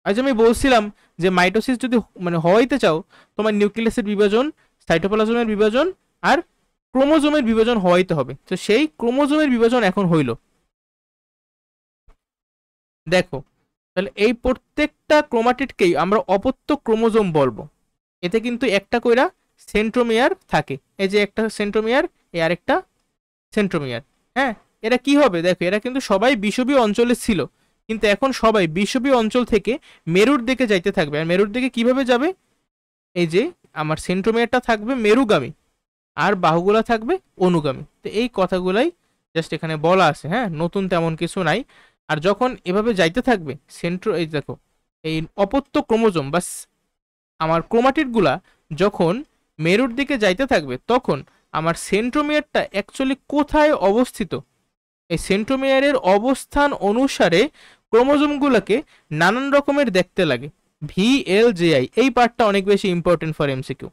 আজ আমি বলছিলাম যে মাইটোসিস যদি মানে হওয়াইতে চাও, তোমার নিউক্লিয়াসের বিভাজন, সাইটোপ্লাজমের বিভাজন আর ক্রোমোজোমের বিভাজন হওয়াইতে হবে, তো সেই ক্রোমোজোমের বিভাজন এখন হইল। দেখো, তাহলে এই প্রত্যেকটা ক্রোমাটিডকেই আমরা অপত্য ক্রোমোজোম বলবো। এতে কিন্তু একটা কইরা সেন্ট্রোমিয়ার থাকে, এই যে একটা সেন্ট্রোমিয়ার, এই আরেকটা সেন্ট্রোমিয়ার, হ্যাঁ। এরা কি হবে, দেখো, এরা কিন্তু সবাই বিষুবীয় অঞ্চলে ছিল, কিন্তু এখন সবাই বিষুবীয় অঞ্চল থেকে মেরুর দিকে যাইতে থাকবে। আর মেরুর দিকে কিভাবে যাবে, এই যে আমার সেন্ট্রোমিয়ারটা থাকবে মেরুগামী, আর বাহুগুলা থাকবে অনুগামী। তো এই কথাগুলাই জাস্ট এখানে বলা আছে, হ্যাঁ, নতুন তেমন কিছু নাই। আর যখন এভাবে যাইতে থাকবে এই দেখো, এই অপত্য ক্রোমোজোম বা আমার ক্রোমাটিডগুলা যখন মেরুর দিকে যাইতে থাকবে, তখন আমার সেন্ট্রোমিয়ারটা অ্যাকচুয়ালি কোথায় অবস্থিত, এই সেন্ট্রোমিয়ারের অবস্থান অনুসারে ক্রোমোজোমগুলোকে নানান রকমের দেখতে লাগে। VLJI এই পার্টটা অনেক বেশি ইম্পর্টেন্ট ফর এমসিকিউ।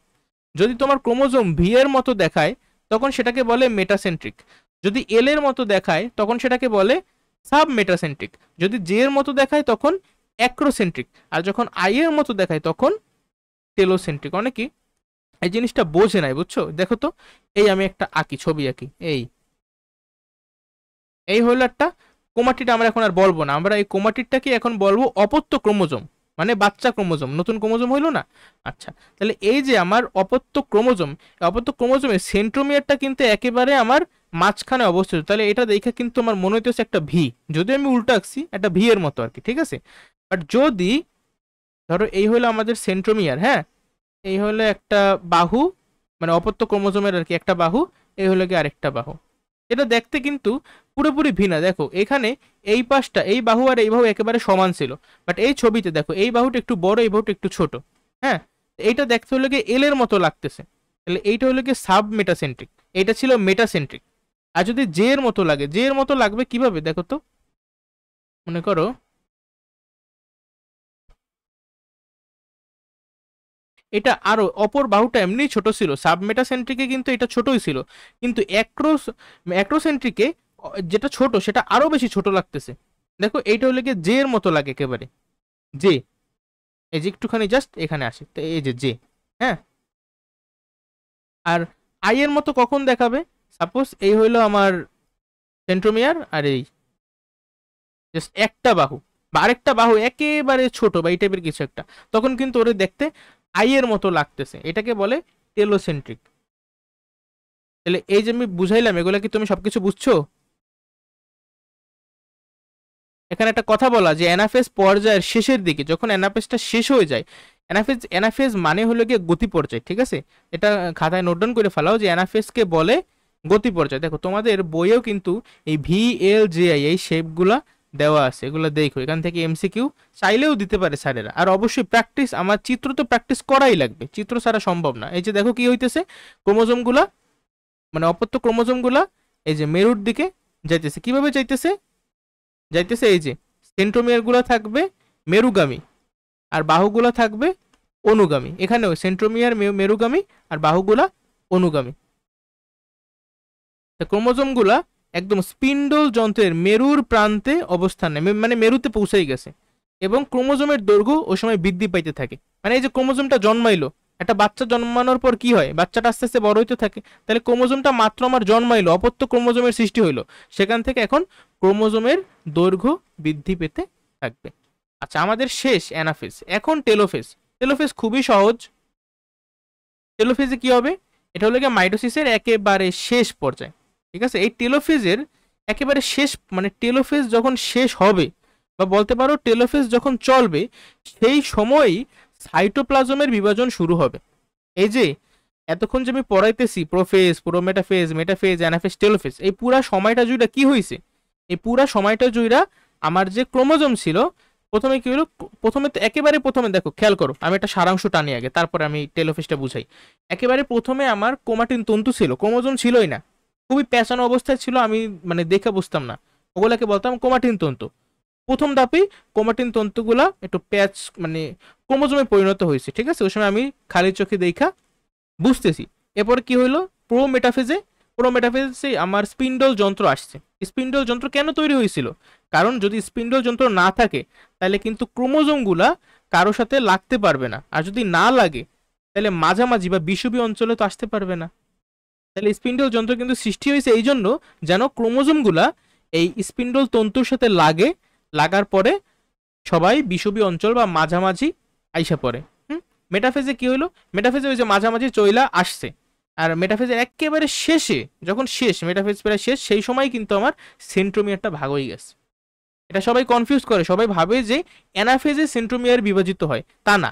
যদি তোমার ক্রোমোজোম ভি এর মতো দেখায় তখন সেটাকে বলে মেটাসেন্ট্রিক, যদি এল এর মতো দেখায় তখন সেটাকে বলে সাব মেটাসেন্ট্রিক, যদি জে এর মতো দেখায় তখন অ্যাক্রোসেন্ট্রিক, আর যখন আই এর মতো দেখায় তখন টেলোসেন্ট্রিক। অনেকে এই জিনিসটা বোঝে নাই, বুঝছো? দেখো তো, এই আমি একটা আঁকি, ছবি আঁকি, এই হলো একটা ক্রোমাটিড। আমরা এখন আর বলবো না, আমরা এই ক্রোমাটিডটাকে এখন বলবো অপত্য ক্রোমোজোম, মানে বাচ্চা ক্রোমোজোম, নতুন ক্রোমোজোম হইলো না। আচ্ছা, তাহলে এই যে আমার অপত্য ক্রোমোজোম, অপত্য ক্রোমোজোমের সেন্ট্রোমিয়ারটা কিন্তু একেবারে আমার মাঝখানে অবস্থিত। তাহলে এটা দেখে কিন্তু আমার মনে হইতেছে একটা ভি, যদি আমি উল্টো আঁকছি একটা ভি এর মতো আর কি, ঠিক আছে? বাট যদি ধরো এই হলো আমাদের সেন্ট্রোমিয়ার, হ্যাঁ, এই হলো একটা বাহু, মানে অপত্য ক্রোমোজোমের আর কি একটা বাহু, এই হলো কি আরেকটা বাহু, এটা দেখতে কিন্তু পুরোপুরি ভিন্ন। দেখো এখানে এই পাশটা, এই বাহু আর এই বাহু একেবারে সমান ছিল, বাট এই ছবিতে দেখো এই বাহুটা একটু বড়, এই বাহুটা একটু ছোট। হ্যাঁ, এইটা দেখতে হলো গিয়ে এল এর মতো লাগতেছে, তাহলে এইটা হলো গিয়ে সাব মেটাসেন্ট্রিক, এটা ছিল মেটাসেন্ট্রিক। আর যদি জে এর মতো লাগে, জে এর মতো লাগবে কিভাবে দেখো তো, মনে করো এটা আরো অপর বাহুটা এমনি ছোট ছিল, সাবমেটাসেন্ট্রিকে কিন্তু এটা ছোটই ছিল, কিন্তু অ্যাক্রোসেন্ট্রিকে যেটা ছোট সেটা আরো বেশি ছোট লাগতেছে। দেখো এইটা হলে গিয়ে জে এর মতো লাগে একেবারে, জে, এই যে একটুখানি জাস্ট এখানে আসে, তো এই যে জে, হ্যাঁ। আর আই এর মতো কখন দেখাবে, সাপোজ এই হইলো আমার সেন্ট্রোমিয়ার, আর এই জাস্ট একটা বাহু বা আরেকটা বাহু একেবারে ছোট বা এই টাইপের কিছু একটা, তখন কিন্তু ওরে দেখতে আই এর মতো লাগতেছে, এটাকে বলে টেলোসেন্ট্রিক। তাহলে এই যে আমি বুঝাইলাম, এগুলা কি তুমি সবকিছু বুঝছো? এখানে একটা কথা বলা যে অ্যানাফেজ পর্যায়ের শেষের দিকে, যখন অ্যানাফেজটা শেষ হয়ে যায়, অ্যানাফেজ মানে হলো গিয়ে গতি পর্যায়, ঠিক আছে? এটা খাতায় নোট ডাউন করে ফেলাও যে অ্যানাফেজকে বলে গতি পর্যায়। দেখো তোমাদের বইয়েও কিন্তু এই ভি এল জে আই এই শেপগুলা দেওয়া আছে, এগুলো দেখো, এখান থেকে এমসিকিউ চাইলেও দিতে পারে স্যারেরা। আর অবশ্যই প্র্যাকটিস, আমার চিত্র তো প্র্যাকটিস করাই লাগবে, চিত্র ছাড়া সম্ভব না। এই যে দেখো কি হইতেছে, ক্রোমোজোমগুলা, মানে অপত্য ক্রোমোজোমগুলা এই যে মেরুর দিকে যাইতেছে, কিভাবে যাইতেছে, যাইতেছে এই যে সেন্ট্রোমিয়ার গুলা থাকবে মেরুগামী, আর বাহুগুলা থাকবে অনুগামী। এখানেও সেন্ট্রোমিয়ার মেরুগামী আর বাহুগুলা অনুগামী। ক্রোমোজোম গুলা একদম স্পিন্ডল যন্ত্রের মেরুর প্রান্তে অবস্থান নেয়, মানে মেরুতে পৌঁছাই গেছে, এবং ক্রোমোজোমের দৈর্ঘ্য ওই সময় বৃদ্ধি পাইতে থাকে। মানে এই যে ক্রোমোজোমটা জন্মাইলো, একটা বাচ্চা জন্মানোর পর কি হয়, বাচ্চাটা আস্তে আস্তে বড় হইতে থাকে, তাহলে ক্রোমোজোমটা মাত্র আমার জন্মাইলো, অপত্য ক্রোমোজোমের সৃষ্টি হইলো, সেখান থেকে এখন ক্রোমোজোমের দৈর্ঘ্য বৃদ্ধি পেতে থাকবে। আচ্ছা, আমাদের শেষ অ্যানাফেজ, এখন টেলোফেজ। টেলোফেজ খুবই সহজ। টেলোফেজে কি হবে, এটা হলো গিয়ে মাইটোসিসের একেবারে শেষ পর্যায়ে, ঠিক আছে? এই টেলোফেজের একেবারে শেষ, মানে টেলোফেজ যখন শেষ হবে বা বলতে পারো টেলোফেজ যখন চলবে, সেই সময়ই সাইটোপ্লাজমের বিভাজন শুরু হবে। এই যে এতক্ষণ যে আমি পড়াইতেছি prophase, prometaphase, metaphase, anaphase, telophase, এই পুরা সময়টা জুড়ে কি হয়েছে, এই পুরা সময়টা জুড়ে আমার যে ক্রোমোজোম ছিল, প্রথমে কি হলো, প্রথমে তো একেবারে প্রথমে দেখো, খেয়াল করো, আমি একটা সারাংশ টানি আগে, তারপরে আমি টেলোফেজটা বুঝাই। একেবারে প্রথমে আমার ক্রোমাটিন তন্তু ছিল, ক্রোমোজোম ছিলই না, খুবই পেঁচানো অবস্থায় ছিল, আমি মানে দেখে বুঝতাম না, ওগুলাকে বলতাম ক্রোমাটিন তন্তু। প্রথম ধাপেই ক্রোমাটিন তন্তুগুলা একটু প্যাচ, মানে ক্রোমোজোমে পরিণত হয়েছে, ঠিক আছে? ওই সময় আমি খালি চোখে দেখা বুঝতেছি। এরপর কি হইলো, প্রোমেটাফেজে আমার স্পিন্ডল যন্ত্র আসছে। স্পিন্ডল যন্ত্র কেন তৈরি হয়েছিল, কারণ যদি স্পিন্ডল যন্ত্র না থাকে তাহলে কিন্তু ক্রোমোজোমগুলা কারোর সাথে লাগতে পারবে না, আর যদি না লাগে তাহলে মাঝামাঝি বা বিষুবীয় অঞ্চলে তো আসতে পারবে না। তাহলে স্পিন্ডল যন্ত্র কিন্তু সৃষ্টি হয়েছে এই জন্য, যেন ক্রোমোজোমগুলা এই স্পিন্ডল তন্তুর সাথে লাগে, লাগার পরে সবাই বিষুবীয় অঞ্চল বা মাঝামাঝি আইসা পড়ে। মেটাফেজে কি হলো, মেটাফেজে ওই যে মাঝামাঝি চইলা আসছে, আর মেটাফেজের একেবারে শেষে, যখন শেষ মেটাফেজ প্রায় শেষ, সেই সময় কিন্তু আমার সেন্ট্রোমিয়ারটা ভাগ হয়ে গেছে। এটা সবাই কনফিউজ করে, সবাই ভাবে যে অ্যানাফেজে সেন্ট্রোমিয়ার বিভাজিত হয়, তা না,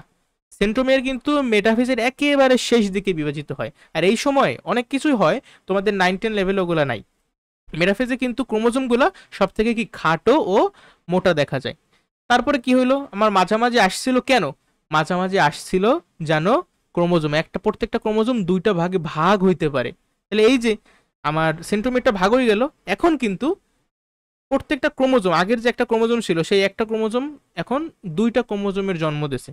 সেন্ট্রোমিয়ার কিন্তু মেটাফেজের একেবারে শেষ দিকে বিভাজিত হয়। আর এই সময় অনেক কিছুই হয়, তোমাদের 9-10 লেভেল ওগুলা নাই। মেটাফেজে কিন্তু ক্রোমোজোমগুলা সব থেকে কি খাটো ও মোটা দেখা যায়। তারপরে কি হইলো, আমার মাঝামাঝি আসছিল কেন, মাঝামাঝি আসছিল যেন ক্রোমোজোম একটা, প্রত্যেকটা ক্রোমোজোম দুইটা ভাগে ভাগ হইতে পারে। তাহলে এই যে আমার সেন্ট্রোমিয়ারটা ভাগ হয়ে গেল, এখন কিন্তু প্রত্যেকটা ক্রোমোজোম, আগের যে একটা ক্রোমোজোম ছিল সেই একটা ক্রোমোজোম এখন দুইটা ক্রোমোজোমের জন্ম দিছে।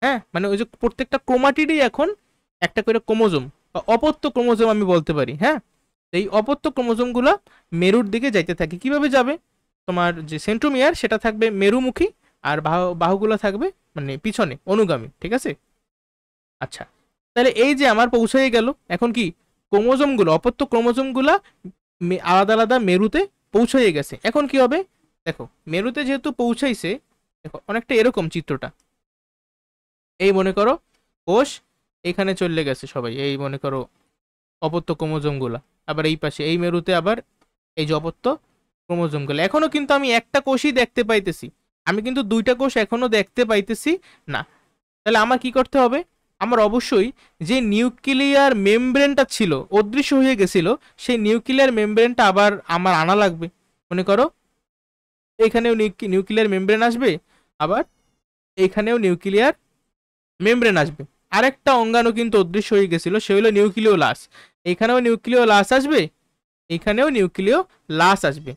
হ্যাঁ, মানে ওই যে প্রত্যেকটা ক্রোমাটিডই এখন একটা করে ক্রোমোজোম বা অপত্য ক্রোমোজোম আমি বলতে পারি, হ্যাঁ। এই অপত্য ক্রোমোজোমগুলো মেরুর দিকে যাইতে থাকে। কিভাবে যাবে? তোমার যে সেন্ট্রোমিয়ার সেটা থাকবে মেরুমুখী, আর বাহুগুলো থাকবে মানে পিছনে অনুগামী, ঠিক আছে। আচ্ছা, তাহলে এই যে আমার পৌঁছে গেল, এখন কি ক্রোমোজোমগুলো, অপত্য ক্রোমোজোমগুলো আলাদা আলাদা মেরুতে পৌঁছে গেছে। এখন কি হবে দেখো, মেরুতে যেহেতু পৌঁছাইছে, দেখো অনেকটা এরকম চিত্রটা। এই মনে করো কোষ এখানে চলে গেছে সবাই, এই মনে করো অপত্য ক্রোমোজোমগুলো, আবার এই পাশে এই মেরুতে আবার এই যে অপত্য ক্রোমোজোমগুলো। এখনো কিন্তু আমি একটা কোষই দেখতে পাইতেছি, আমি কিন্তু দুইটা কোষ এখনো দেখতে পাইতেছি না। তাহলে আমার কি করতে হবে? আমার অবশ্যই যে নিউক্লিয়ার মেমব্রেনটা ছিল অদৃশ্য হয়ে গেছিল, সেই নিউক্লিয়ার মেমব্রেনটা আবার আমার আনা লাগবে। মনে করো এখানেও নিউক্লিয়ার মেমব্রেন আসবে, আবার এখানেও নিউক্লিয়ার মেমব্রেন আসবে। আরেকটা অঙ্গাণু কিন্তু অদৃশ্য হয়ে গেছিল, সে হলো নিউক্লিয় লাস। এখানেও নিউক্লিয় লাস আসবে, এখানেও নিউক্লিয় লাস আসবে।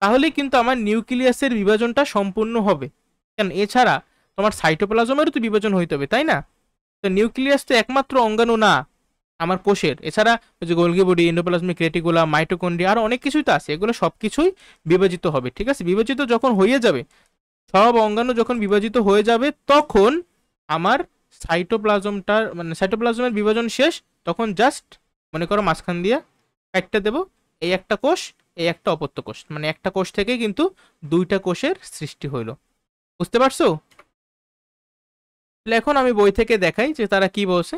তাহলে কিন্তু আমার নিউক্লিয়াসের বিভাজনটা সম্পূর্ণ হবে। কেন, এছাড়া তোমার সাইটোপ্লাজমেরও তো বিভাজন হইতে হবে, তাই না? তো নিউক্লিয়াস তো একমাত্র অঙ্গাণু না আমার কোষের, এছাড়া ওই যে Golgi body, endoplasmic reticulum, mitochondria, আরো অনেক কিছুই তো আছে, এগুলো সবকিছুই বিভাজিত হবে, ঠিক আছে। বিভাজিত যখন হয়ে যাবে, সব অঙ্গাণু যখন বিভাজিত হয়ে যাবে, তখন আমার সাইটোপ্লাজমটার মানে সাইটোপ্লাজমের বিভাজন শেষ। তখন জাস্ট মনে করো মাঝখান দিয়ে একটা দেবো, এই একটা কোষ, এই একটা অপত্য কোষ, মানে একটা কোষ থেকে কিন্তু দুইটা কোষের সৃষ্টি হইলো। বুঝতে পারছো? তাহলে এখন আমি বই থেকে দেখাই যে তারা কি বলছে।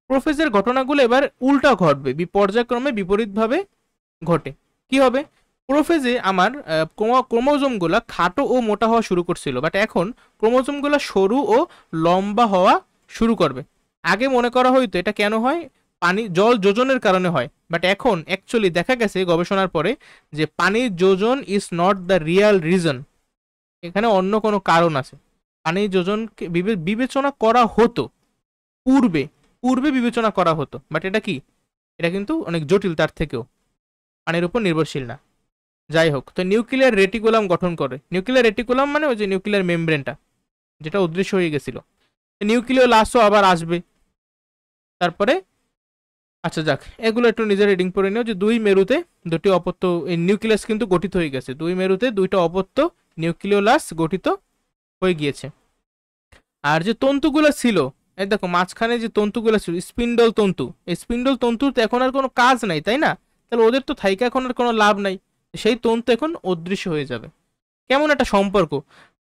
প্রোফেজের ঘটনাগুলো এবার উল্টা ঘটবে, পর্যায়ক্রমে বিপরীতভাবে ঘটে। কি হবে? প্রোফেজে আমার ক্রোমোজোমগুলো খাটো ও মোটা হওয়া শুরু করছিল, বাট এখন ক্রোমোজোমগুলো সরু ও লম্বা হওয়া শুরু করবে। আগে মনে করা হয়তো এটা কেন হয়, জল যোজনের কারণে হয়, বাট এখন অ্যাকচুয়ালি দেখা গেছে গবেষণার পরে যে পানির যোজন is not the Real reason, এখানে অন্য কোনো কারণ আছে। পানির যোজনকে বিবেচনা করা হতো পূর্বে, বিবেচনা করা হতো, বাট এটা কি, এটা কিন্তু অনেক জটিল তার থেকেও, পানির উপর নির্ভরশীল না। যাই হোক, তো নিউক্লিয়ার রেটিকুলাম গঠন করে। নিউক্লিয়ার রেটিকুলাম মানে ওই যে নিউক্লিয়ার মেমব্রেনটা যেটা অদৃশ্য হয়ে গেছিল। নিউক্লিয় লাসও আবার আসবে। তারপরে আচ্ছা যাক, এগুলো একটু নিজের রিডিং পড়ে নিও যে দুই মেরুতে দুটি অপত্য নিউক্লিয়াস কিন্তু গঠিত হয়ে গেছে, দুই মেরুতে দুইটা অপত্য নিউক্লিওলাস গঠিত হয়ে গিয়েছে। আর যে তন্তুগুলো ছিল, এই দেখো মাঝখানে যে তন্তুগুলো ছিল স্পিন্ডল তন্তু, এই স্পিন্ডল তন্তুর তো এখন আর কোনো কাজ নাই, তাই না? তাহলে ওদের তো থাইকা এখন আর কোনো লাভ নাই, সেই তন্তু এখন অদৃশ্য হয়ে যাবে। কেমন একটা সম্পর্ক!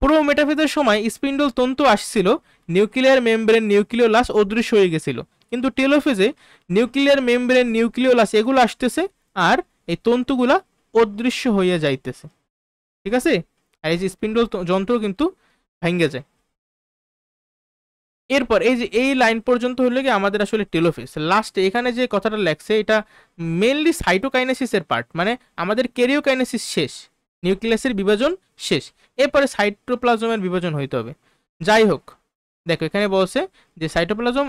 পুরো মেটাফেজের সময় স্পিন্ডল তন্তু আসছিল, নিউক্লিয়ার মেমব্রেন নিউক্লিওলাস অদৃশ্য হয়ে গেছিল, কিন্তু টেলোফেজে নিউক্লিয়ার মেমব্রেন নিউক্লিওলাস এগুলো আসতেছে, আর এই তন্তুগুলা অদৃশ্য হয়ে যাইতেছে, ঠিক আছে। আর এই যে স্পিন্ডল যন্ত্র কিন্তু ভেঙে যায়। এরপর এই যে এই লাইন পর্যন্ত হলে কি আমাদের আসলে টেলোফেজ। লাস্টে এখানে যে কথাটা লেখছে এটা মেনলি সাইটোকাইনেসিসের পার্ট, মানে আমাদের ক্যারিওকাইনেসিস শেষ, নিউক্লিয়াসের বিভাজন শেষ, এরপরে সাইটোপ্লাজমের বিভাজন হইতে হবে। যাই হোক, দেখো এখানে বলছে যে সাইটোপ্লাজম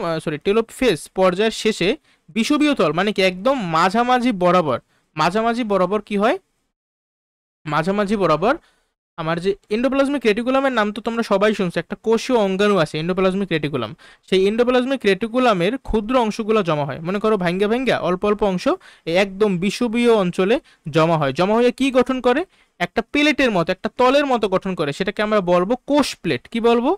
টেলোফেজ পর্যায়ের শেষে বিষুবীয় তল মানে কি একদম মাঝামাঝি বরাবর কি হয়, মাঝামাঝি বরাবর আমার যে এন্ডোপ্লাজমিক রেটিকুলামের নাম তো তোমরা সবাই শুনছো, একটা কোষীয় অঙ্গাণু আছে এন্ডোপ্লাজমিক রেটিকুলাম। সেই এন্ডোপ্লাজমিক রেটিকুলামের ক্ষুদ্র অংশগুলো জমা হয়, মনে করো ভাঙ্গা ভাঙ্গা অল্প অল্প অংশ এই একদম বিষুবীয় অঞ্চলে জমা হয়। জমা হয়ে কি গঠন করে? একটা প্লেটের মতো, একটা তলের মতো গঠন করে, সেটাকে আমরা বলবো কোষ প্লেট। কি বলবো?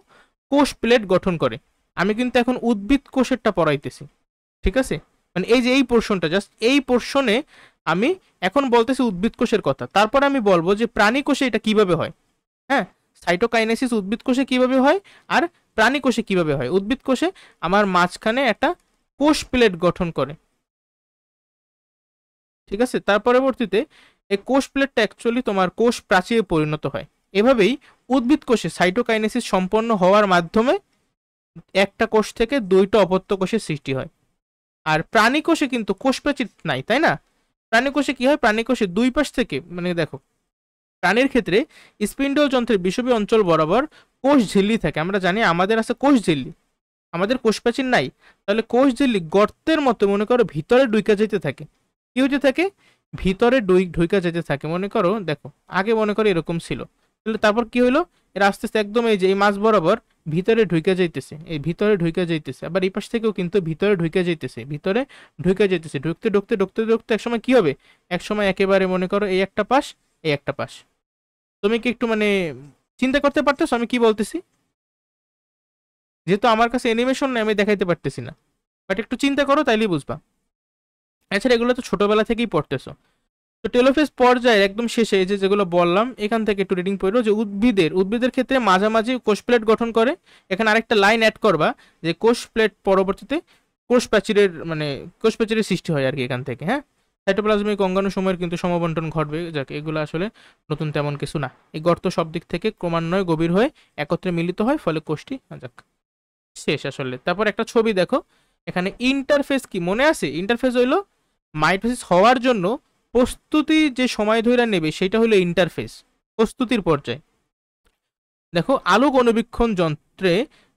কোষ প্লেট গঠন করে। আমি কিন্তু এখন উদ্ভিদ কোষেরটা পড়াইতেছি, ঠিক আছে। মানে এই যে এই পোর্শনটা, জাস্ট এই পোর্শনে আমি এখন বলতেছি উদ্ভিদ কোষের কথা, তারপর আমি বলবো যে প্রাণী কোষে এটা কিভাবে হয়। হ্যাঁ, সাইটোকাইনেসিস উদ্ভিদ কোষে কিভাবে হয় আর প্রাণী কোষে কিভাবে হয়। উদ্ভিদ কোষে আমার মাঝখানে একটা কোষ প্লেট গঠন করে, ঠিক আছে। তার পরবর্তীতে এই কোষ প্লেটটা অ্যাকচুয়ালি তোমার কোষ প্রাচীরে পরিণত হয়। এভাবেই উদ্ভিদ কোষে সাইটোকাইনেসিস সম্পন্ন হওয়ার মাধ্যমে একটা কোষ থেকে দুইটা অপত্য কোষের সৃষ্টি হয়। আর প্রাণী কোষে কিন্তু কোষ প্রাচীর নাই, তাই না? প্রাণী কোষে কি হয়? প্রাণী কোষে দুই পাশ থেকে, মানে দেখো প্রাণীর ক্ষেত্রে স্পিন্ডল যন্ত্রের বিষুবীয় অঞ্চল বরাবর কোষ ঝিল্লি থাকে। আমরা জানি আমাদের আছে কোষ ঝিল্লি, আমাদের কোষ প্রাচীর নাই। তাহলে কোষ ঝিল্লি গর্তের মতো মনে করো ভিতরে ঢুইকা যেতে থাকে। কি হইতে থাকে? ভিতরে ঢুইকা যেতে থাকে। মনে করো দেখো আগে মনে করো এরকম ছিল, তাহলে তারপর কি হইলো, এরা আস্তে আস্তে একদম এই যে এই মাছ বরাবর ভিতরে ঢুকে যাইতেছে, এই ভিতরে ঢুকে যাইতেছে, আবার এই পাশ থেকেও কিন্তু ভিতরে ঢুকে যাইতেছে, ভিতরে ঢুকে যাইতেছে, ঢুকতে ঢুকতে ঢুকতে ঢুকতে একসময় কি হবে, একসময় একেবারে মনে করো এই একটা পাশ, এই একটা পাশ। তুমি কি একটু মানে চিন্তা করতে পারতেছো আমি কি বলতেছি? যেহেতু আমার কাছে অ্যানিমেশন নেই আমি দেখাইতে পারতেছি না, বাট একটু চিন্তা করো তাইলেই বুঝবা। এছাড়া এগুলো তো ছোটবেলা থেকেই পড়তেছো। তো টেলোফেজ পর্যায়ের একদম শেষে এই যে যেগুলো বললাম এখান থেকে একটু রিডিং পড়ো, যে উদ্ভিদের ক্ষেত্রে মাঝামাঝি কোষ প্লেট গঠন করে। এখানে আরেকটা লাইন অ্যাড করবা যে কোষ প্লেট পরবর্তীতে কোষ প্রাচীরের সৃষ্টি হয় আর কি এখান থেকে। হ্যাঁ, সাইটোপ্লাজমিক অঙ্গাণু সময়ের কিন্তু সমবন্টন ঘটবে, যাক এগুলো আসলে নতুন তেমন কিছু না। এই গর্ত সব দিক থেকে ক্রমান্বয়ে গভীর হয়ে একত্রে মিলিত হয়, ফলে কোষটি যাক শেষ আসলে। তারপর একটা ছবি দেখো, এখানে ইন্টারফেস কি মনে আছে? ইন্টারফেস হইলো মাইটোসিস হওয়ার জন্য প্রস্তুতি যে সময় ধরে নেবে সেটা হলো ইন্টারফেস, প্রস্তুতির পর্যায়ে। দেখো আলোক অনুবীক্ষণ যন্ত্রে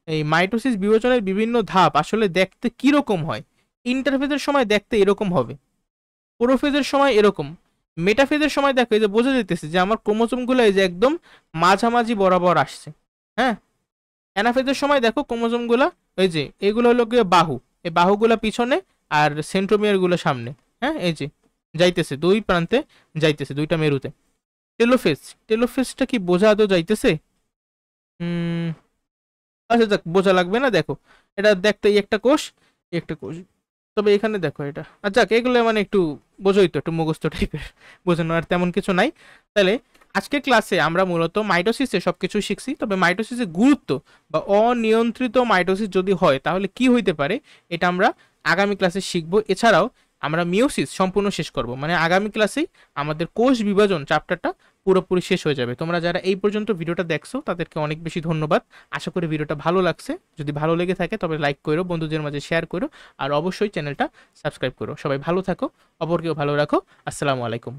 এই মাইটোসিস বিভাজনের বিভিন্ন ধাপ আসলে দেখতে কি রকম হয়। ইন্টারফেজের সময় দেখতে এরকম হবে, প্রোফেজের সময় এরকম, মেটাফেজের সময় দেখো এই যে বোঝা যেতেছে যে আমার ক্রোমোজোমগুলো এই যে একদম মাঝামাঝি বরাবর আসছে। হ্যাঁ, অ্যানাফেজের সময় দেখো ক্রোমোজোমগুলো এই যে এগুলো হলো গিয়ে বাহু, এই বাহুগুলো পিছনে আর সেন্ট্রোমিয়ার গুলো সামনে। হ্যাঁ, এই যে যাইতেছে দুই প্রান্তে, যাইতেছে দুইটা মেরুতে। টেলোফেজটা কি বোঝা আদৌ যাইতেছে? হুম, আচ্ছা যাক বোঝা লাগবে না। দেখো এটা দেখতে এই একটা কোষ, এই একটা কোষ, তবে এখানে দেখো এটা আচ্ছা এগুলো মানে একটু বোঝোই তো, একটু মুখস্থ টাইপের, বোঝানো আর তেমন কিছু নাই। তাহলে আজকে ক্লাসে আমরা মূলত মাইটোসিসে সবকিছু শিখছি, তবে মাইটোসিসের গুরুত্ব বা অনিয়ন্ত্রিত মাইটোসিস যদি হয় তাহলে কি হইতে পারে এটা আমরা আগামী ক্লাসে শিখবো। এছাড়াও আমরা মিওসিস সম্পূর্ণ শেষ করব, মানে আগামী ক্লাসেই আমাদের কোষ বিভাজন চ্যাপ্টারটা পুরোপুরি শেষ হয়ে যাবে। তোমরা যারা এই পর্যন্ত ভিডিওটা দেখছো তাদেরকে অনেক বেশি ধন্যবাদ। আশা করি ভিডিওটা ভালো লাগছে, যদি ভালো লেগে থাকে তবে লাইক করো, বন্ধুদের মাঝে শেয়ার করো, আর অবশ্যই চ্যানেলটা সাবস্ক্রাইব করো। সবাই ভালো থাকো, অপরকেও ভালো রাখো। আসসালামু আলাইকুম।